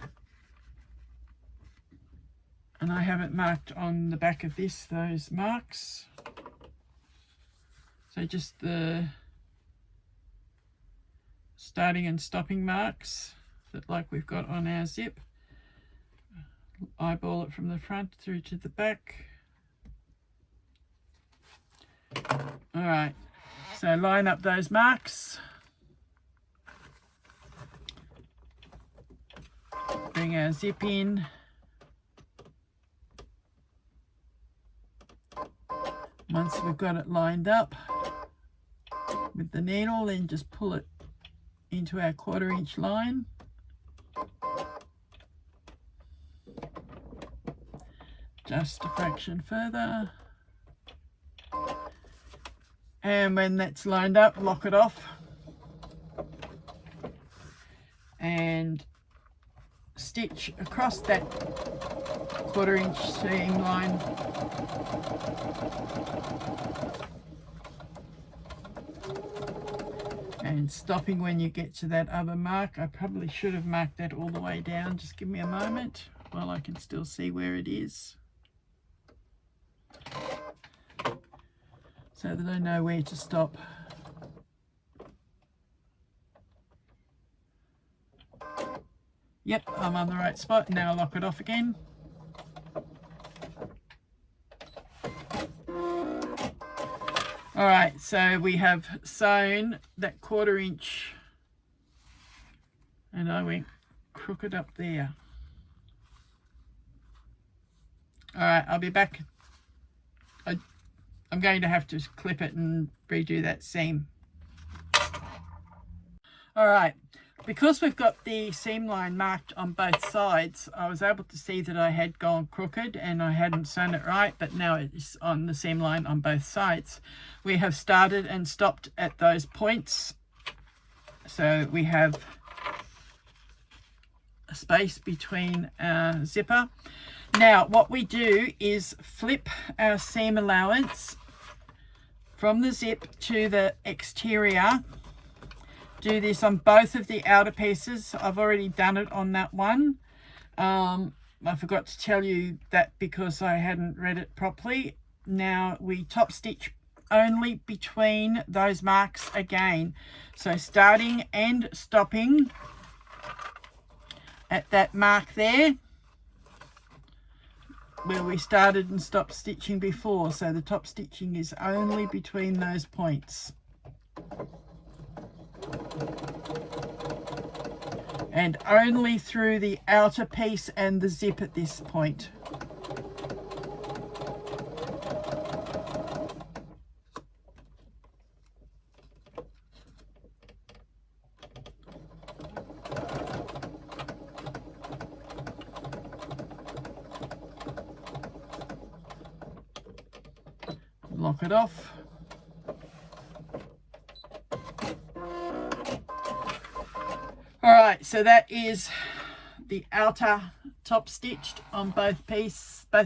And I haven't marked on the back of this those marks. So just the starting and stopping marks that like we've got on our zip. Eyeball it from the front through to the back. Alright, so line up those marks. Bring our zip in. Once we've got it lined up with the needle, then just pull it into our 1/4 inch line. Just a fraction further. And when that's lined up, lock it off. And stitch across that 1/4 inch seam line. And stopping when you get to that other mark. I probably should have marked that all the way down. Just give me a moment while I can still see where it is, so that I know where to stop. Yep, I'm on the right spot. Now I'll lock it off again. Alright, so we have sewn that 1/4 inch, and I went crooked up there. Alright, I'll be back. I'm going to have to clip it and redo that seam. Alright, because we've got the seam line marked on both sides, I was able to see that I had gone crooked and I hadn't sewn it right, but now it's on the seam line on both sides. We have started and stopped at those points, so we have a space between our zipper. Now what we do is flip our seam allowance from the zip to the exterior. Do this on both of the outer pieces. I've already done it on that one. I forgot to tell you that because I hadn't read it properly. Now we top stitch only between those marks again. So starting and stopping at that mark there where we started and stopped stitching before. So the top stitching is only between those points. And only through the outer piece and the zip at this point. Lock it off. Alright, so that is the outer top stitched on both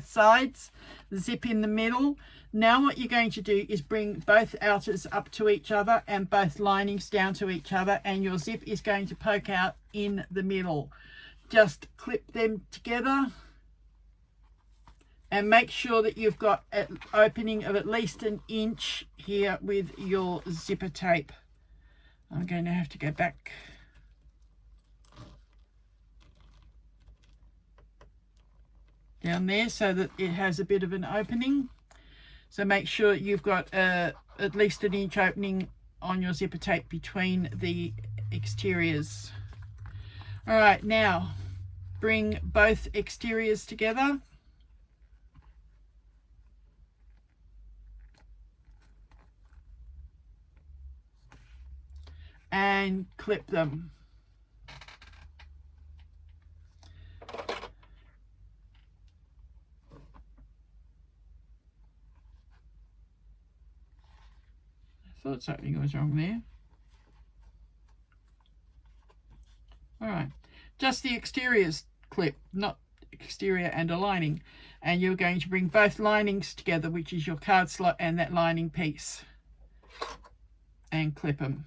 sides, the zip in the middle. Now what you're going to do is bring both outers up to each other and both linings down to each other, and your zip is going to poke out in the middle. Just clip them together and make sure that you've got an opening of at least 1 inch here with your zipper tape. I'm going to have to go back down there so that it has a bit of an opening. So make sure you've got at least 1 inch opening on your zipper tape between the exteriors. All right, now bring both exteriors together and clip them. thought something was wrong there. All right, just the exteriors clip, not exterior and a lining. And you're going to bring both linings together, which is your card slot and that lining piece, and clip them.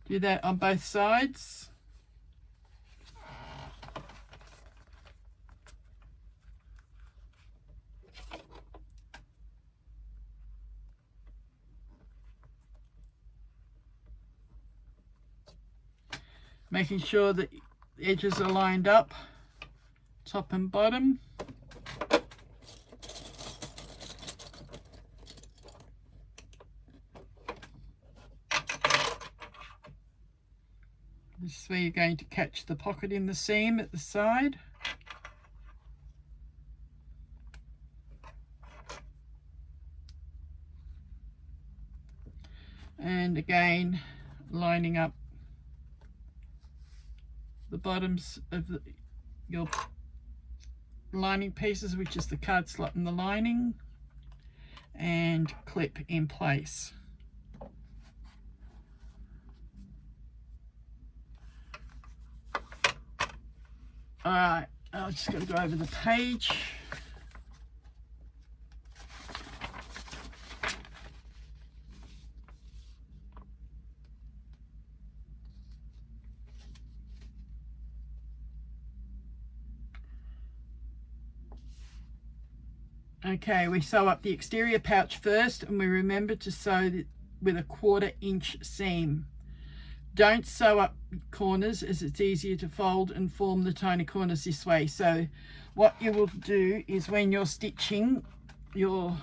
Do that on both sides. Making sure that the edges are lined up, top and bottom. This is where you're going to catch the pocket in the seam at the side. And again, lining up the bottoms of your lining pieces, which is the card slot and the lining, and clip in place. All right, I'm just going to go over the page. Okay, we sew up the exterior pouch first, and we remember to sew with a 1/4 inch seam. Don't sew up corners, as it's easier to fold and form the tiny corners this way. So what you will do is, when you're stitching your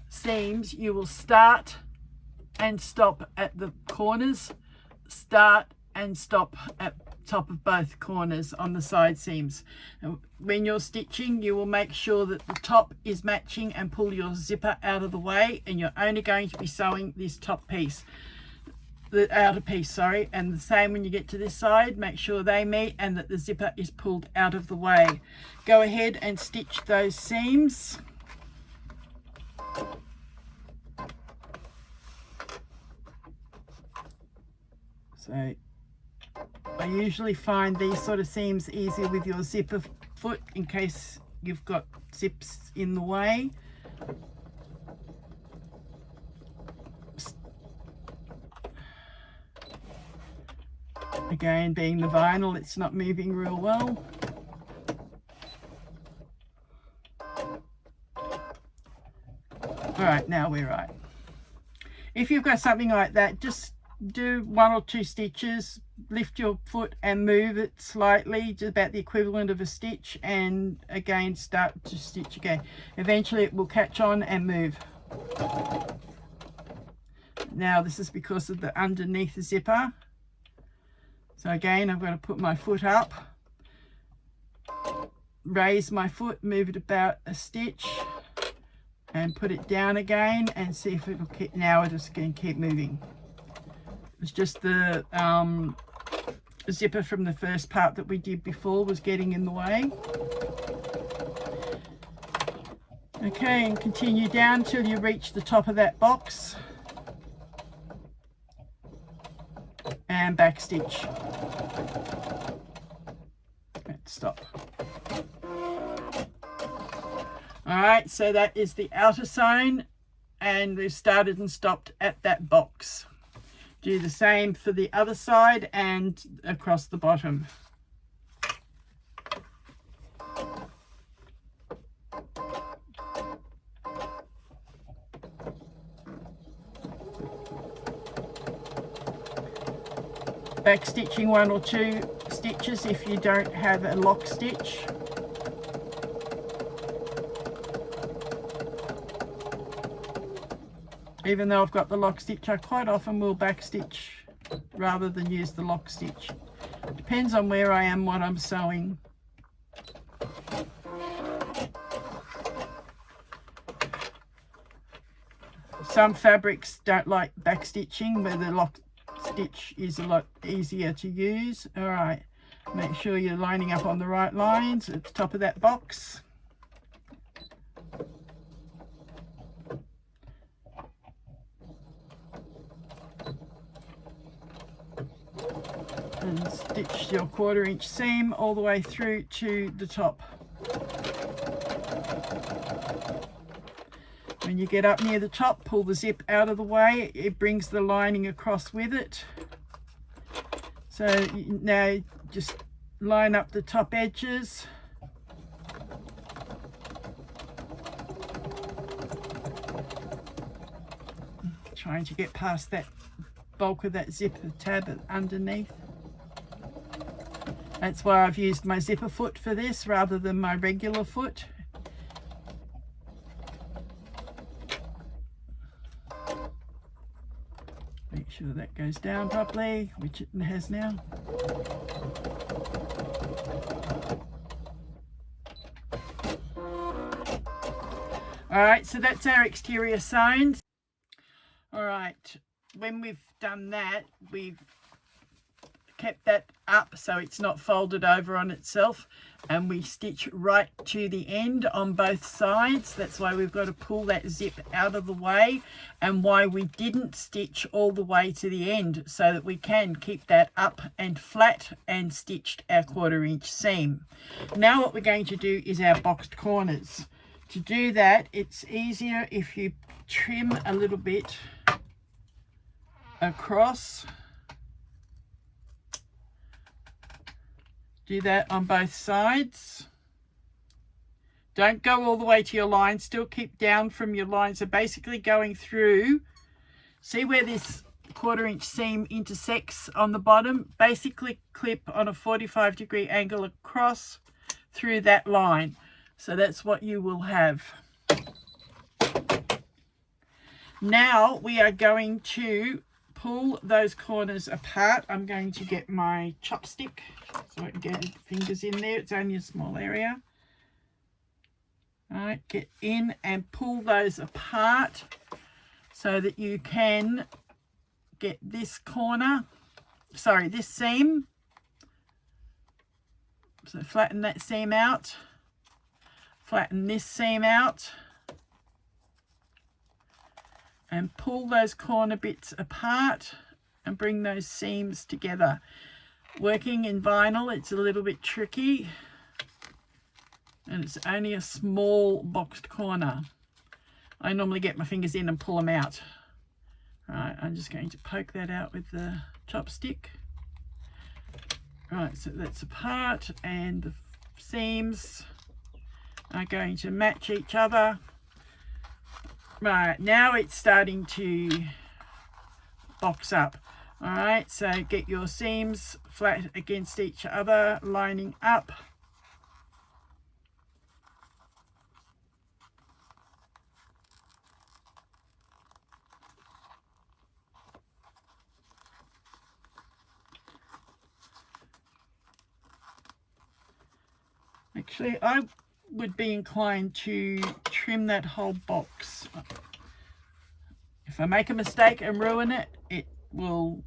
seams, you will start and stop at the corners, start and stop at top of both corners on the side seams. And when you're stitching, you will make sure that the top is matching and pull your zipper out of the way, and you're only going to be sewing this top piece, the outer piece, sorry. And the same when you get to this side, make sure they meet and that the zipper is pulled out of the way. Go ahead and stitch those seams. So I usually find these sort of seams easier with your zipper foot, in case you've got zips in the way. Again, being the vinyl, it's not moving real well. All right, now we're right. If you've got something like that, just do 1 or 2 stitches, lift your foot and move it slightly, just about the equivalent of a stitch, and again start to stitch again. Eventually it will catch on and move. Now this is because of the underneath the zipper. So again, I'm going to put my foot up, raise my foot, move it about a stitch, and put it down again, and see if it will keep. Now it is going to keep moving. It's just the zipper from the first part that we did before was getting in the way. Okay, and continue down till you reach the top of that box, and back stitch. Let's stop. All right, so that is the outer sewn, and we've started and stopped at that box. Do the same for the other side and across the bottom. Back stitching 1 or 2 stitches if you don't have a lock stitch. Even though I've got the lock stitch, I quite often will back stitch rather than use the lock stitch. Depends on where I am, what I'm sewing. Some fabrics don't like back stitching, where the lock stitch is a lot easier to use. All right, make sure you're lining up on the right lines at the top of that box. And stitch your 1/4 inch seam all the way through to the top. When you get up near the top, pull the zip out of the way. It brings the lining across with it. So now just line up the top edges. Trying to get past that bulk of that zipper tab underneath. That's why I've used my zipper foot for this rather than my regular foot. Make sure that goes down properly, which it has now. Alright, so that's our exterior sewn. Alright, when we've done that, we've kept that up so it's not folded over on itself, and we stitch right to the end on both sides. That's why we've got to pull that zip out of the way, and why we didn't stitch all the way to the end, so that we can keep that up and flat and stitched our 1/4 inch seam. Now what we're going to do is our boxed corners. To do that, it's easier if you trim a little bit across. Do that on both sides. Don't go all the way to your line. Still keep down from your line. So basically going through, see where this 1/4 inch seam intersects on the bottom? Basically clip on a 45-degree angle across through that line. So that's what you will have. Now we are going to pull those corners apart. I'm going to get my chopstick so I can get the fingers in there. It's only a small area. All right, get in and pull those apart so that you can get this corner, sorry, this seam. So flatten that seam out, flatten this seam out, and pull those corner bits apart and bring those seams together. Working in vinyl, it's a little bit tricky, and it's only a small boxed corner. I normally get my fingers in and pull them out. Right, I'm just going to poke that out with the chopstick. Right, so that's apart, and the seams are going to match each other. Right, now it's starting to box up. All right, so get your seams flat against each other, lining up. Actually, I would be inclined to trim that whole box. If I make a mistake and ruin it, it will.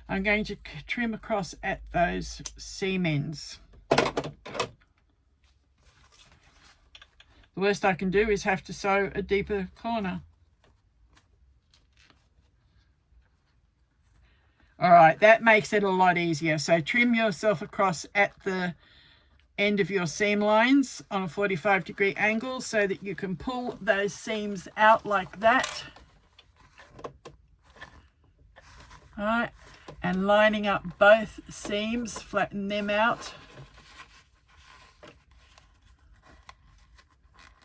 I'm going to trim across at those seam ends. The worst I can do is have to sew a deeper corner. All right, that makes it a lot easier. So trim yourself across at the end of your seam lines on a 45-degree angle so that you can pull those seams out like that. All right, and lining up both seams, flatten them out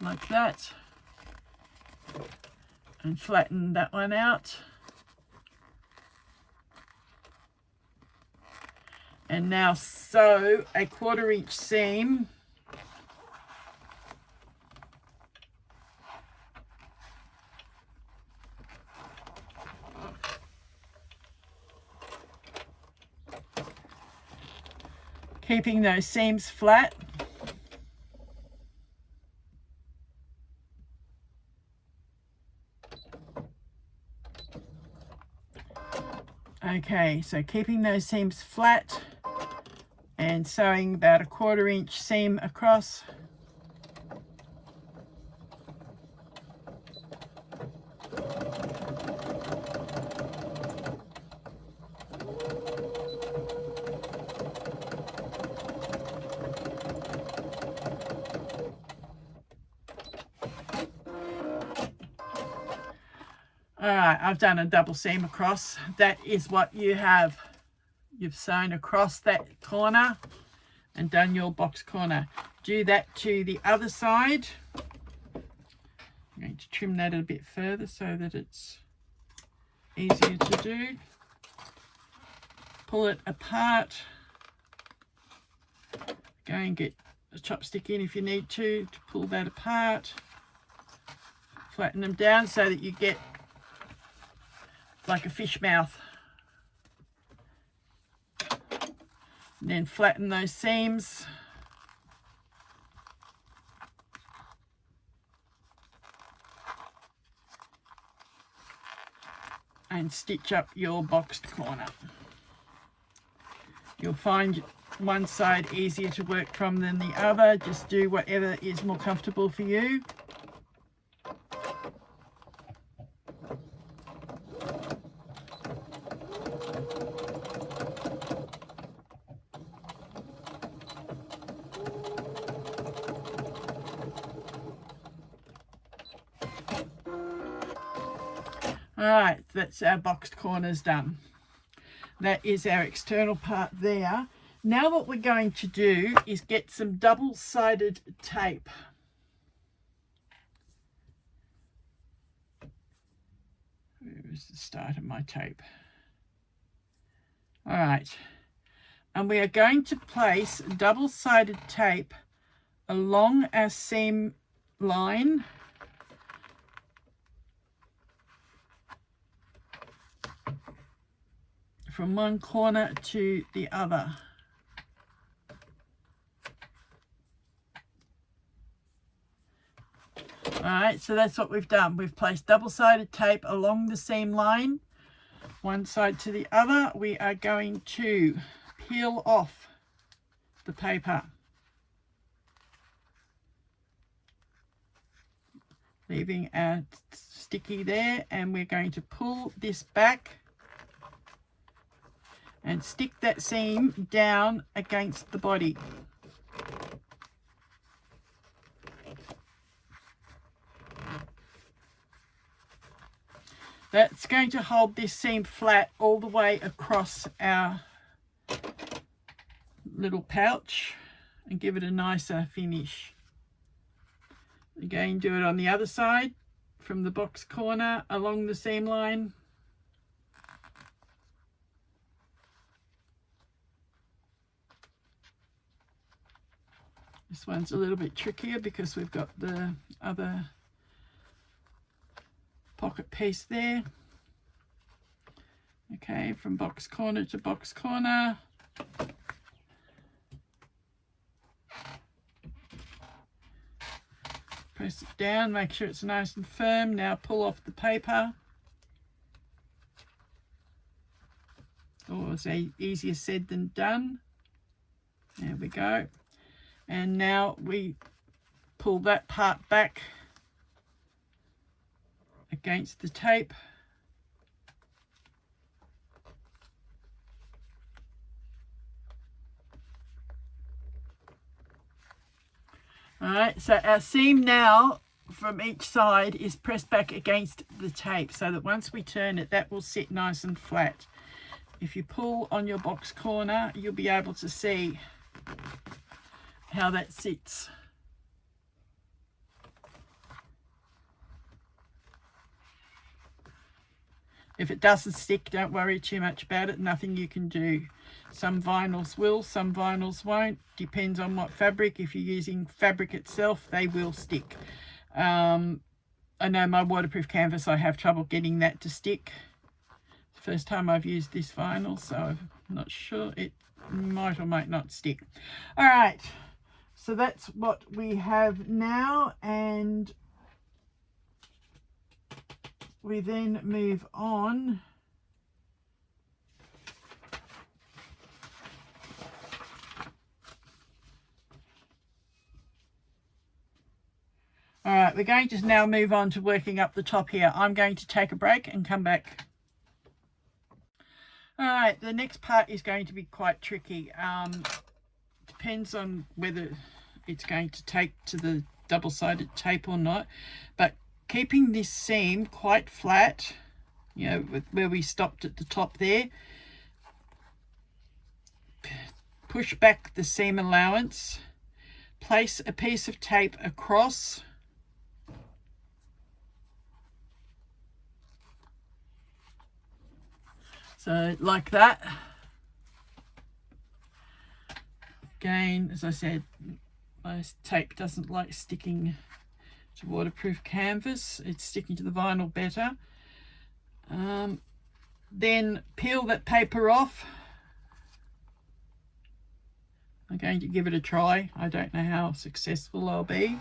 like that, and flatten that one out. And now sew a 1/4 inch seam keeping those seams flat. Okay, so keeping those seams flat and sewing about a 1/4 inch seam across. Alright, I've done a double seam across. That is what you have. You've sewn across that corner and done your box corner. Do that to the other side. I'm going to trim that a bit further so that it's easier to do. Pull it apart. Go and get a chopstick in if you need to pull that apart. Flatten them down so that you get like a fish mouth. And then flatten those seams. And stitch up your boxed corner. You'll find one side easier to work from than the other. Just do whatever is more comfortable for you. Alright, that's our boxed corners done. That is our external part there. Now what we're going to do is get some double-sided tape. Where is the start of my tape? Alright, and we are going to place double-sided tape along our seam line. From one corner to the other. Alright, so that's what we've done. We've placed double-sided tape along the seam line, one side to the other. We are going to peel off the paper, leaving our sticky there, and we're going to pull this back and stick that seam down against the body. That's going to hold this seam flat all the way across our little pouch and give it a nicer finish. Again, do it on the other side from the box corner along the seam line. This one's a little bit trickier because we've got the other pocket piece there. Okay, from box corner to box corner. Press it down, make sure it's nice and firm. Now pull off the paper. Oh, it's easier said than done. There we go. And now we pull that part back against the tape. Alright, so our seam now from each side is pressed back against the tape so that once we turn it, that will sit nice and flat. If you pull on your box corner, you'll be able to see how that sits. If it doesn't stick, don't worry too much about it. Nothing you can do. Some vinyls will, some vinyls won't. Depends on what fabric. If you're using fabric itself, they will stick. I know my waterproof canvas, I have trouble getting that to stick. First time I've used this vinyl, so I'm not sure. It might or might not stick. All right. So that's what we have now, and we then move on All right, we're going to now move on to working up the top here. I'm going to take a break and come back. All right, the next part is going to be quite tricky. Depends on whether it's going to take to the double-sided tape or not, but keeping this seam quite flat, you know, with where we stopped at the top there, push back the seam allowance, place a piece of tape across, so like that. Again, as I said, my tape doesn't like sticking to waterproof canvas. It's sticking to the vinyl better. Then peel that paper off. I'm going to give it a try. I don't know how successful I'll be.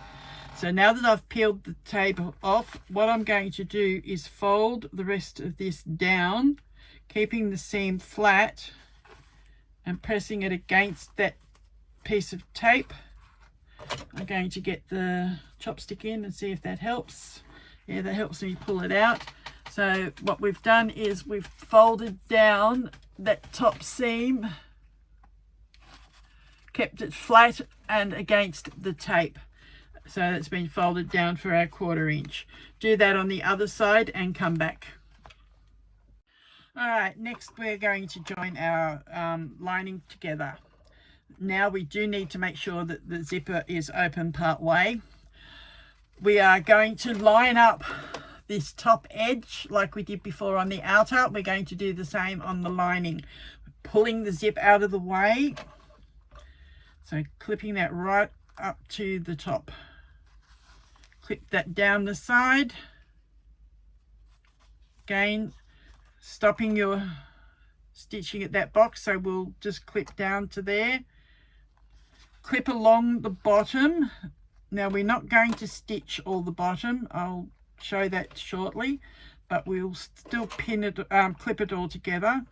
So now that I've peeled the tape off, what I'm going to do is fold the rest of this down, keeping the seam flat and pressing it against that piece of tape. I'm going to get the chopstick in and see if that helps. Yeah, that helps me pull it out. So what we've done is we've folded down that top seam, kept it flat and against the tape. So it's been folded down for our 1/4 inch. Do that on the other side and come back. All right, next we're going to join our lining together. Now we do need to make sure that the zipper is open part way. We are going to line up this top edge like we did before on the outer. We're going to do the same on the lining. Pulling the zip out of the way. So clipping that right up to the top. Clip that down the side. Again, stopping your stitching at that box, so we'll just clip down to there. Clip along the bottom. Now we're not going to stitch all the bottom. I'll show that shortly, but we'll still pin it, clip it all together.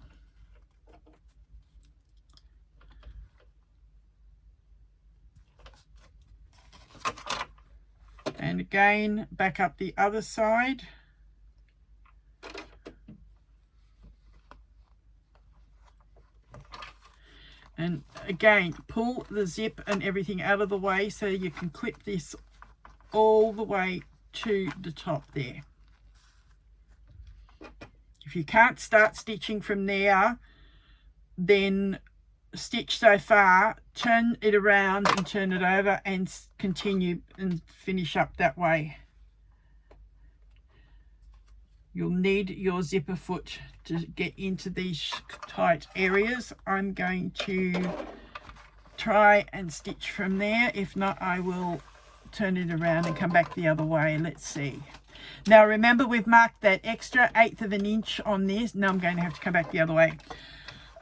And again, back up the other side. And again, pull the zip and everything out of the way so you can clip this all the way to the top there. If you can't start stitching from there, then stitch so far, turn it around and turn it over and continue and finish up that way. You'll need your zipper foot to get into these tight areas. I'm going to try and stitch from there. If not, I will turn it around and come back the other way. Let's see. Now remember, we've marked that extra 1/8 of an inch on this. Now I'm going to have to come back the other way.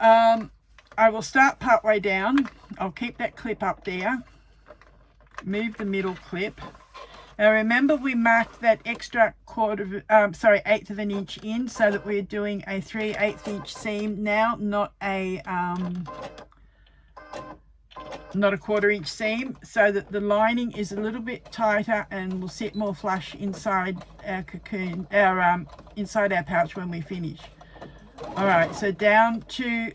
I will start part way down. I'll keep that clip up there. Move the middle clip. Now remember, we marked that extra 1/8 of an inch in, so that we're doing a 3/8 inch seam now, not a 1/4 inch seam, so that the lining is a little bit tighter and will sit more flush inside our cocoon, inside our pouch when we finish. All right, so down to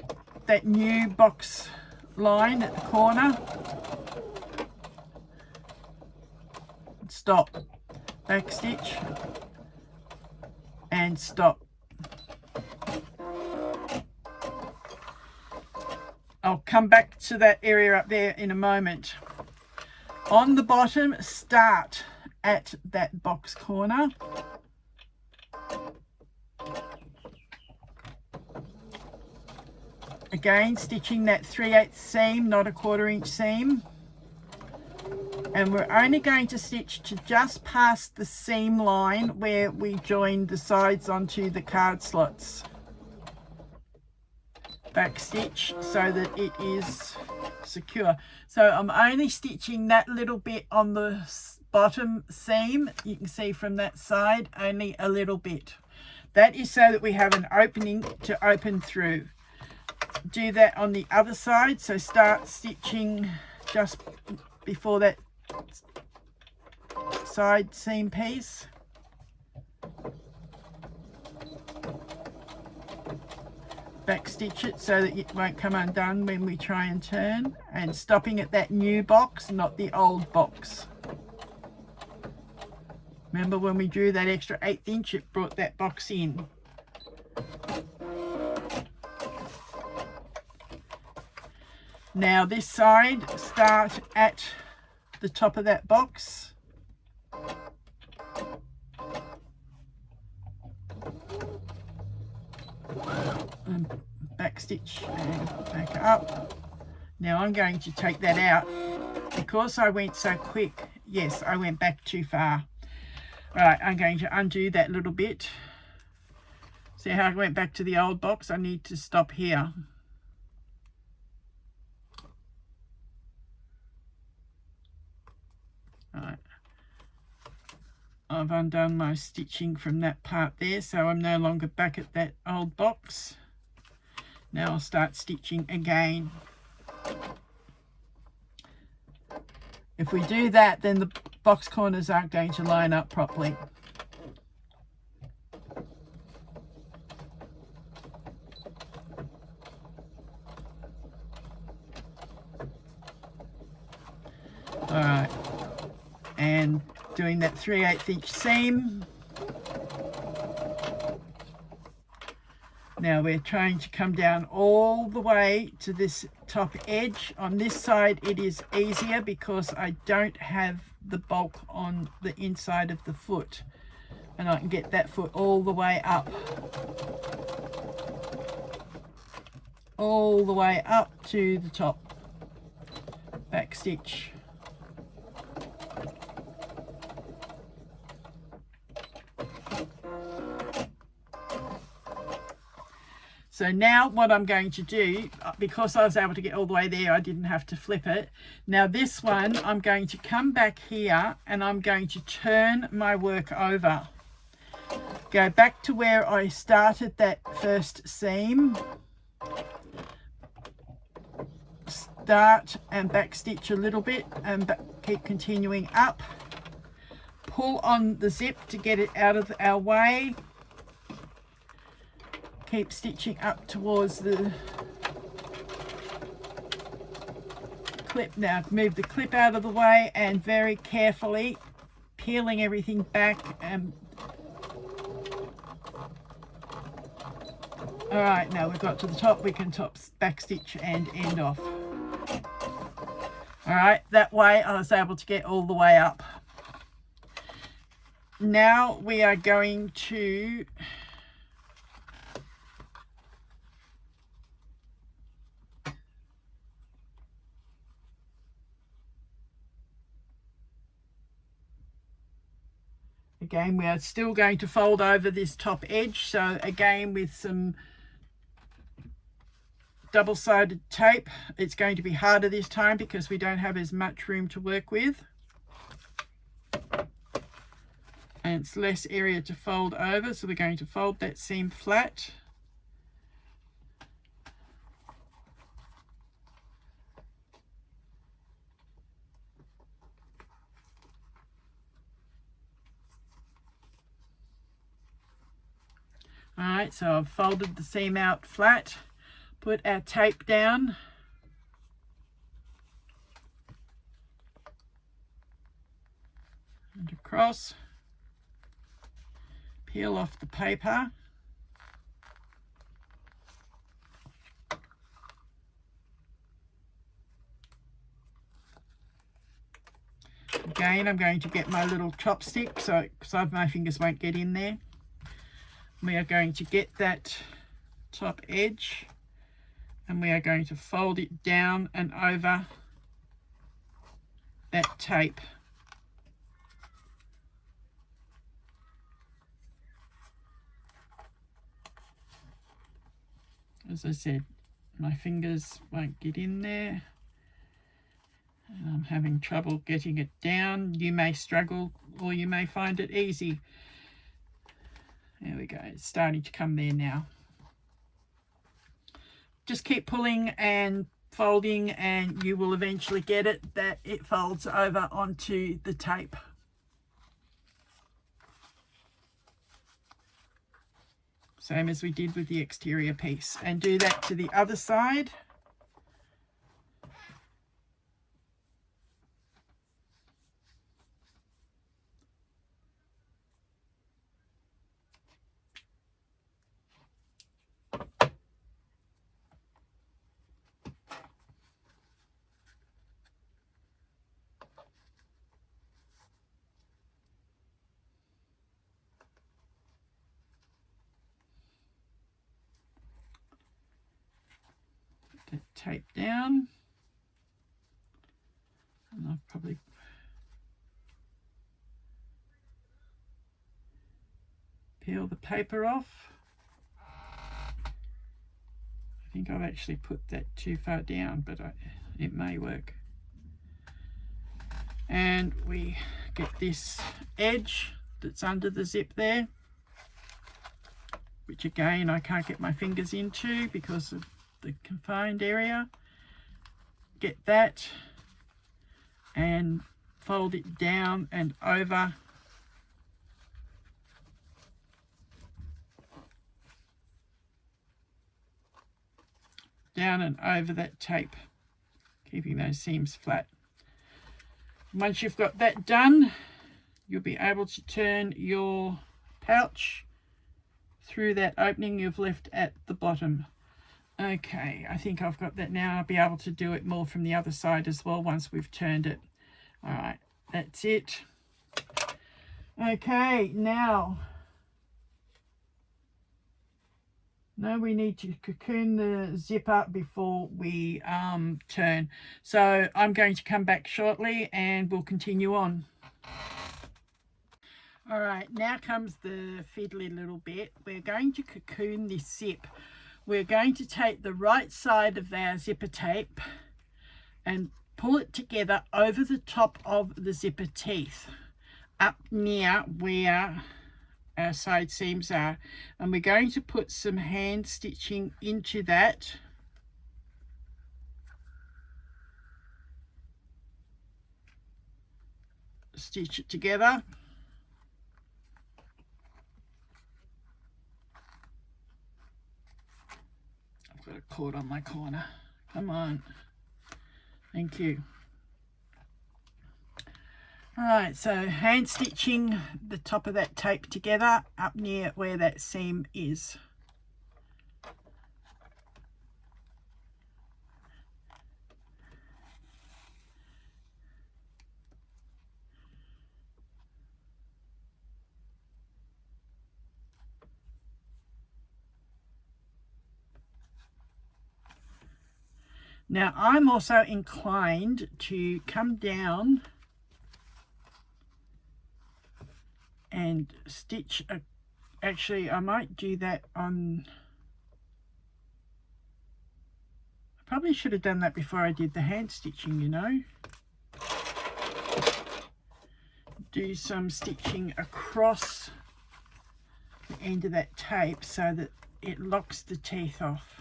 that new box line at the corner. Stop, back stitch and stop. I'll come back to that area up there in a moment. On the bottom, start at that box corner. Again, stitching that 3/8 seam, not a 1/4 inch seam. And we're only going to stitch to just past the seam line where we joined the sides onto the card slots. Back stitch so that it is secure. So I'm only stitching that little bit on the bottom seam. You can see from that side, only a little bit. That is so that we have an opening to open through. Do that on the other side. So start stitching just before that side seam piece. Back stitch it so that it won't come undone when we try and turn, and stopping at that new box, not the old box. Remember when we drew that extra 1/8 inch, it brought that box in. Now this side, start at the top of that box. And back stitch and back up. Now I'm going to take that out because I went so quick. Yes, I went back too far. Right, I'm going to undo that little bit. See how I went back to the old box? I need to stop here. Right. I've undone my stitching from that part there, so I'm no longer back at that old box. Now I'll start stitching again. If we do that, then the box corners aren't going to line up properly. All right, and doing that 3/8 inch seam. Now we're trying to come down all the way to this top edge. On this side it is easier because I don't have the bulk on the inside of the foot, and I can get that foot all the way up. All the way up to the top. Back stitch. So now what I'm going to do, because I was able to get all the way there, I didn't have to flip it. Now this one, I'm going to come back here and I'm going to turn my work over. Go back to where I started that first seam. Start and back stitch a little bit and keep continuing up. Pull on the zip to get it out of our way. Keep stitching up towards the clip. Now move the clip out of the way and very carefully peeling everything back. And all right, now we've got to the top, we can back stitch and end off. All right, that way I was able to get all the way up. Now we are going to again, we are still going to fold over this top edge. So again, with some double-sided tape, it's going to be harder this time because we don't have as much room to work with. And it's less area to fold over. So we're going to fold that seam flat. Alright, so I've folded the seam out flat, put our tape down, and across, peel off the paper, again I'm going to get my little chopstick so my fingers won't get in there. We are going to get that top edge and we are going to fold it down and over that tape. As I said, my fingers won't get in there and I'm having trouble getting it down. You may struggle or you may find it easy. There we go, it's starting to come there now. Just keep pulling and folding and you will eventually get it that it folds over onto the tape. same as we did with the exterior piece, and do that to the other side. Tape down, and I'll probably peel the paper off. I think I've actually put that too far down, but it may work. And we get this edge that's under the zip there, which again I can't get my fingers into because of the confined area. Get that and fold it down and over. Down and over that tape, keeping those seams flat. Once you've got that done, you'll be able to turn your pouch through that opening you've left at the bottom. Okay, I think I've got that now. I'll be able to do it more from the other side as well once we've turned it. All right, that's it. Okay, now we need to cocoon the zip up before we turn. So I'm going to come back shortly and we'll continue on. All right, now comes the fiddly little bit. We're going to cocoon this zip. We're going to take the right side of our zipper tape and pull it together over the top of the zipper teeth up near where our side seams are, and we're going to put some hand stitching into that. Stitch it together. I've got a cord on my corner. Come on. Thank you. All right, so hand stitching the top of that tape together up near where that seam is. Now I'm also inclined to come down and stitch actually I might do that on, I probably should have done that before I did the hand stitching, you know. Do some stitching across the end of that tape so that it locks the teeth off.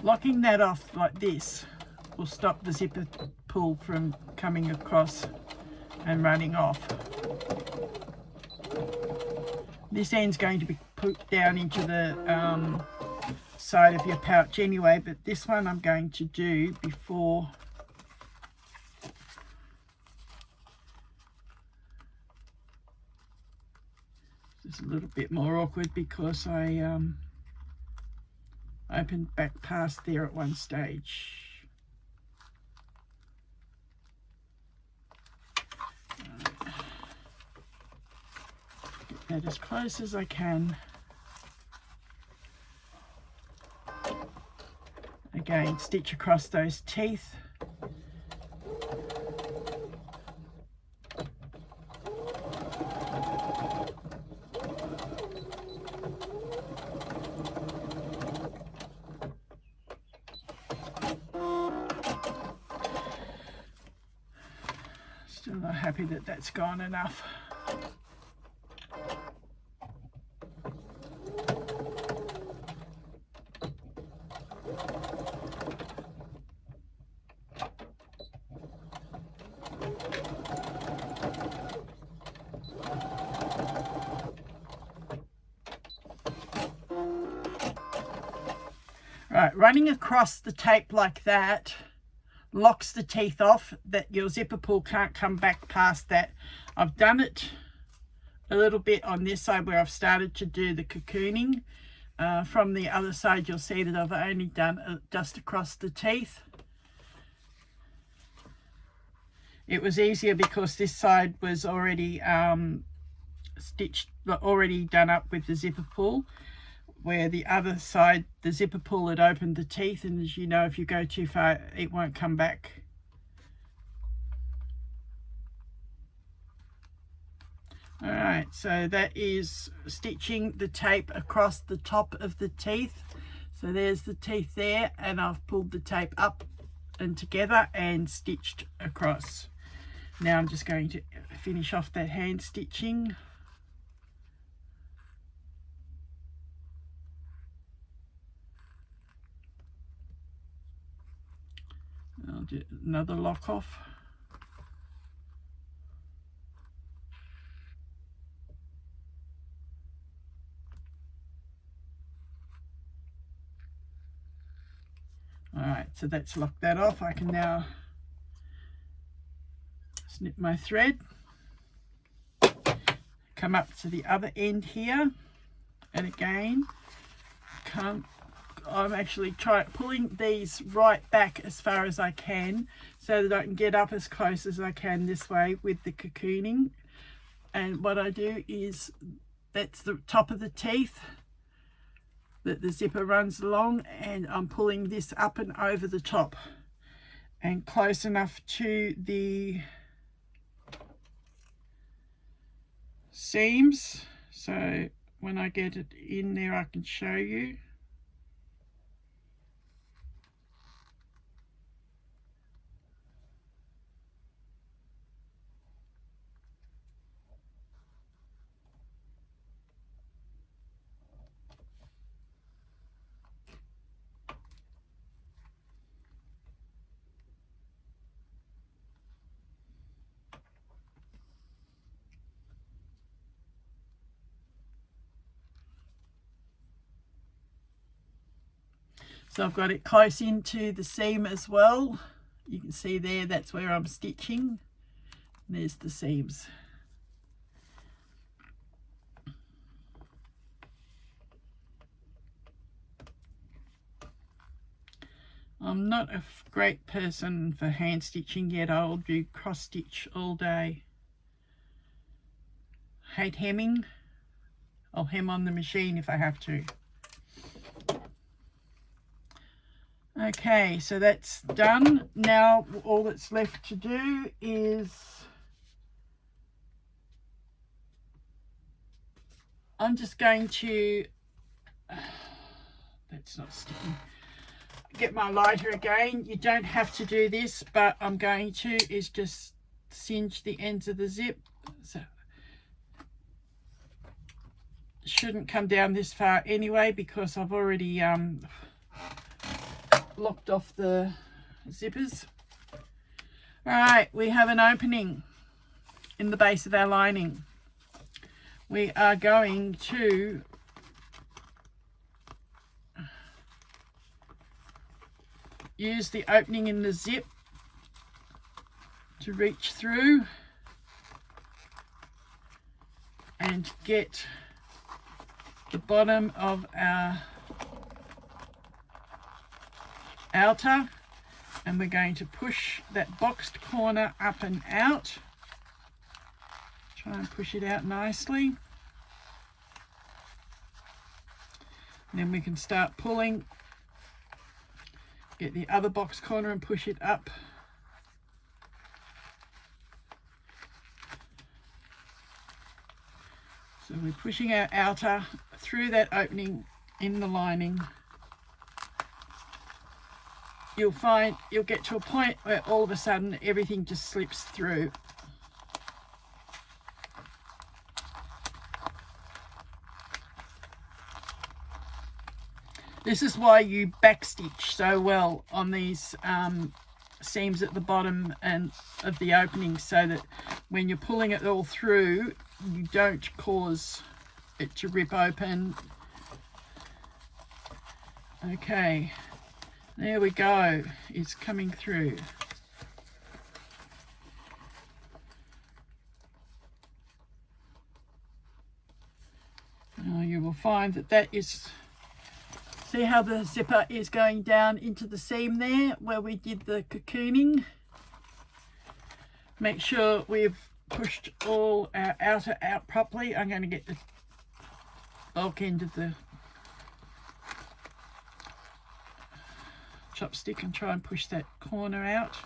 Locking that off like this will stop the zipper pull from coming across and running off. This end's going to be put down into the side of your pouch anyway, but this one I'm going to do before it's a little bit more awkward because I opened back past there at one stage. Get that as close as I can. Again, stitch across those teeth. Still not happy that that's gone enough. Right, running across the tape like that locks the teeth off, that your zipper pull can't come back past that. I've done it a little bit on this side where I've started to do the cocooning. From the other side you'll see that I've only done just across the teeth. It was easier because this side was already stitched, already done up with the zipper pull, where the other side the zipper pull had opened the teeth, and as you know, if you go too far it won't come back. Alright, so that is stitching the tape across the top of the teeth. So there's the teeth there, and I've pulled the tape up and together and stitched across. Now I'm just going to finish off that hand stitching. I'll do another lock off. Alright, so that's locked that off. I can now snip my thread, come up to the other end here, and again I'm actually pulling these right back as far as I can so that I can get up as close as I can this way with the cocooning. And what I do is, that's the top of the teeth that the zipper runs along, and I'm pulling this up and over the top and close enough to the seams so when I get it in there I can show you. So I've got it close into the seam as well. You can see there, that's where I'm stitching. There's the seams. I'm not a great person for hand stitching yet. I'll do cross stitch all day. Hate hemming. I'll hem on the machine if I have to. Okay, so that's done. Now all that's left to do is I'm just going to, that's not sticking, get my lighter again. You don't have to do this, but I'm going to is just cinch the ends of the zip. So it shouldn't come down this far anyway because I've already locked off the zippers. Alright, we have an opening in the base of our lining. We are going to use the opening in the zip to reach through and get the bottom of our outer, and we're going to push that boxed corner up and out. Try and push it out nicely. And then we can start pulling, get the other box corner and push it up. So we're pushing our outer through that opening in the lining. You'll find you'll get to a point where all of a sudden everything just slips through. This is why you backstitch so well on these seams at the bottom and of the opening, so that when you're pulling it all through, you don't cause it to rip open. Okay, There we go. It's coming through. Now you will find that is, see how the zipper is going down into the seam there where we did the cocooning. Make sure we've pushed all our outer out properly. I'm going to get the bulk end of the chopstick and try and push that corner out.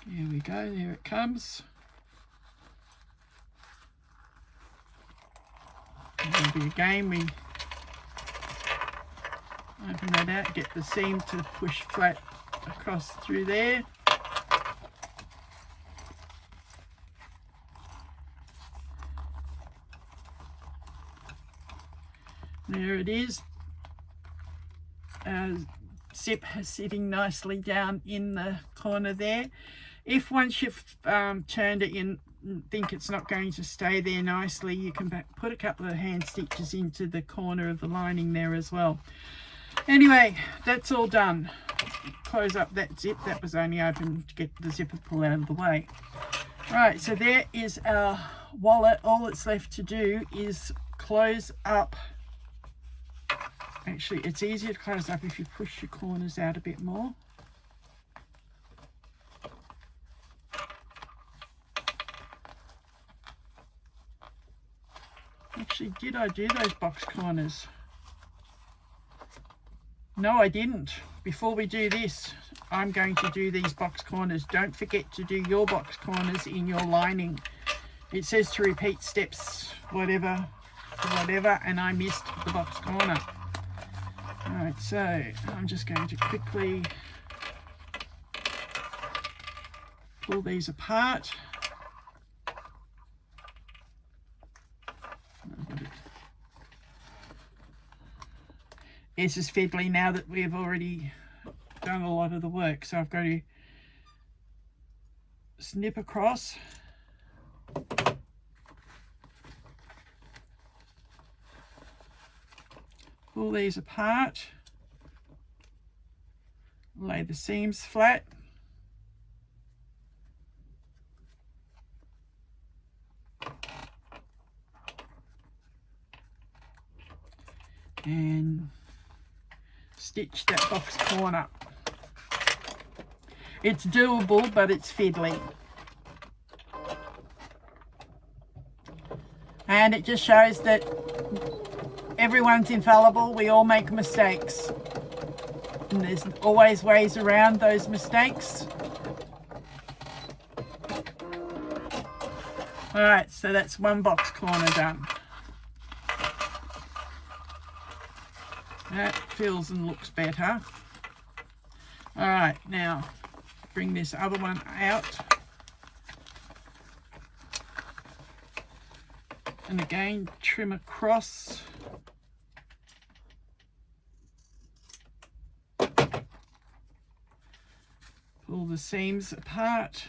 There we go, there it comes. Maybe again we open that out, get the seam to push flat across through there. There it is. Zip sitting nicely down in the corner there. If once you've turned it in, think it's not going to stay there nicely, you can put a couple of hand stitches into the corner of the lining there as well. Anyway, that's all done. Close up that zip. That was only open to get the zipper pull out of the way. Right, so there is our wallet. All that's left to do is close up. Actually, it's easier to close up if you push your corners out a bit more. Actually, did I do those box corners? No, I didn't. Before we do this, I'm going to do these box corners. Don't forget to do your box corners in your lining. It says to repeat steps, whatever, and I missed the box corner. Alright, so I'm just going to quickly pull these apart. This is fiddly now that we've already done a lot of the work, so I've got to snip across. Pull these apart, lay the seams flat, and stitch that box corner. It's doable, but it's fiddly. And it just shows that everyone's infallible. We all make mistakes. And there's always ways around those mistakes. Alright, so that's one box corner done. That feels and looks better. Alright, now bring this other one out. And again, trim across. Pull the seams apart.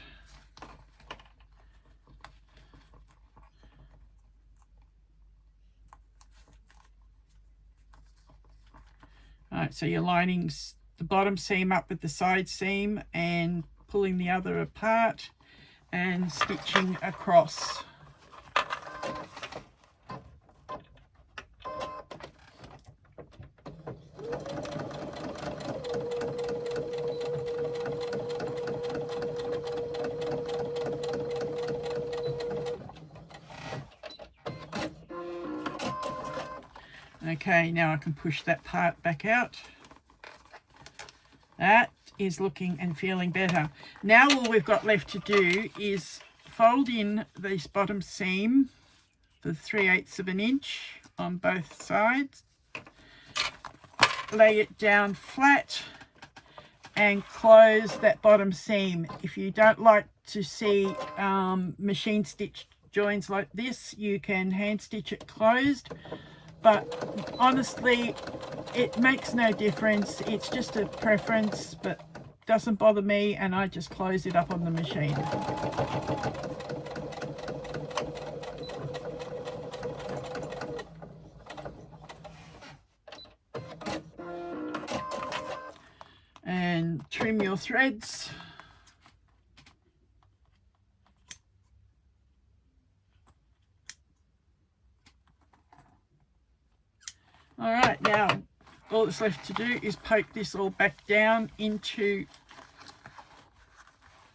Alright, so you're lining the bottom seam up with the side seam and pulling the other apart and stitching across. Okay, now I can push that part back out. That is looking and feeling better. Now all we've got left to do is fold in this bottom seam for 3/8 of an inch on both sides. Lay it down flat and close that bottom seam. If you don't like to see machine stitched joins like this, you can hand stitch it closed. But honestly, it makes no difference. It's just a preference, but doesn't bother me, and I just close it up on the machine. And trim your threads. All right, now all that's left to do is poke this all back down into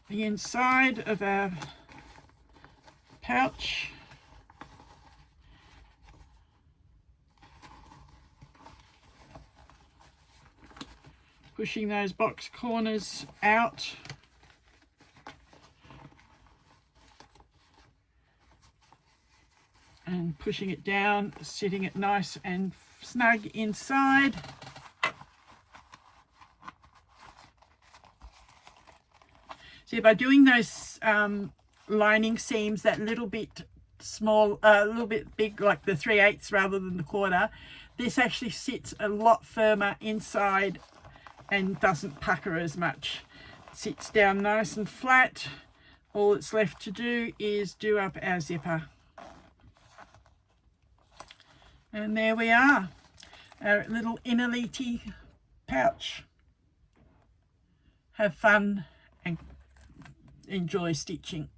the inside of our pouch. Pushing those box corners out. And pushing it down, sitting it nice and snug inside. So by doing those lining seams that little bit small, a little bit big, like the 3/8 rather than the 1/4, this actually sits a lot firmer inside and doesn't pucker as much. It sits down nice and flat. All that's left to do is do up our zipper. And there we are, our little Inaliti pouch. Have fun and enjoy stitching.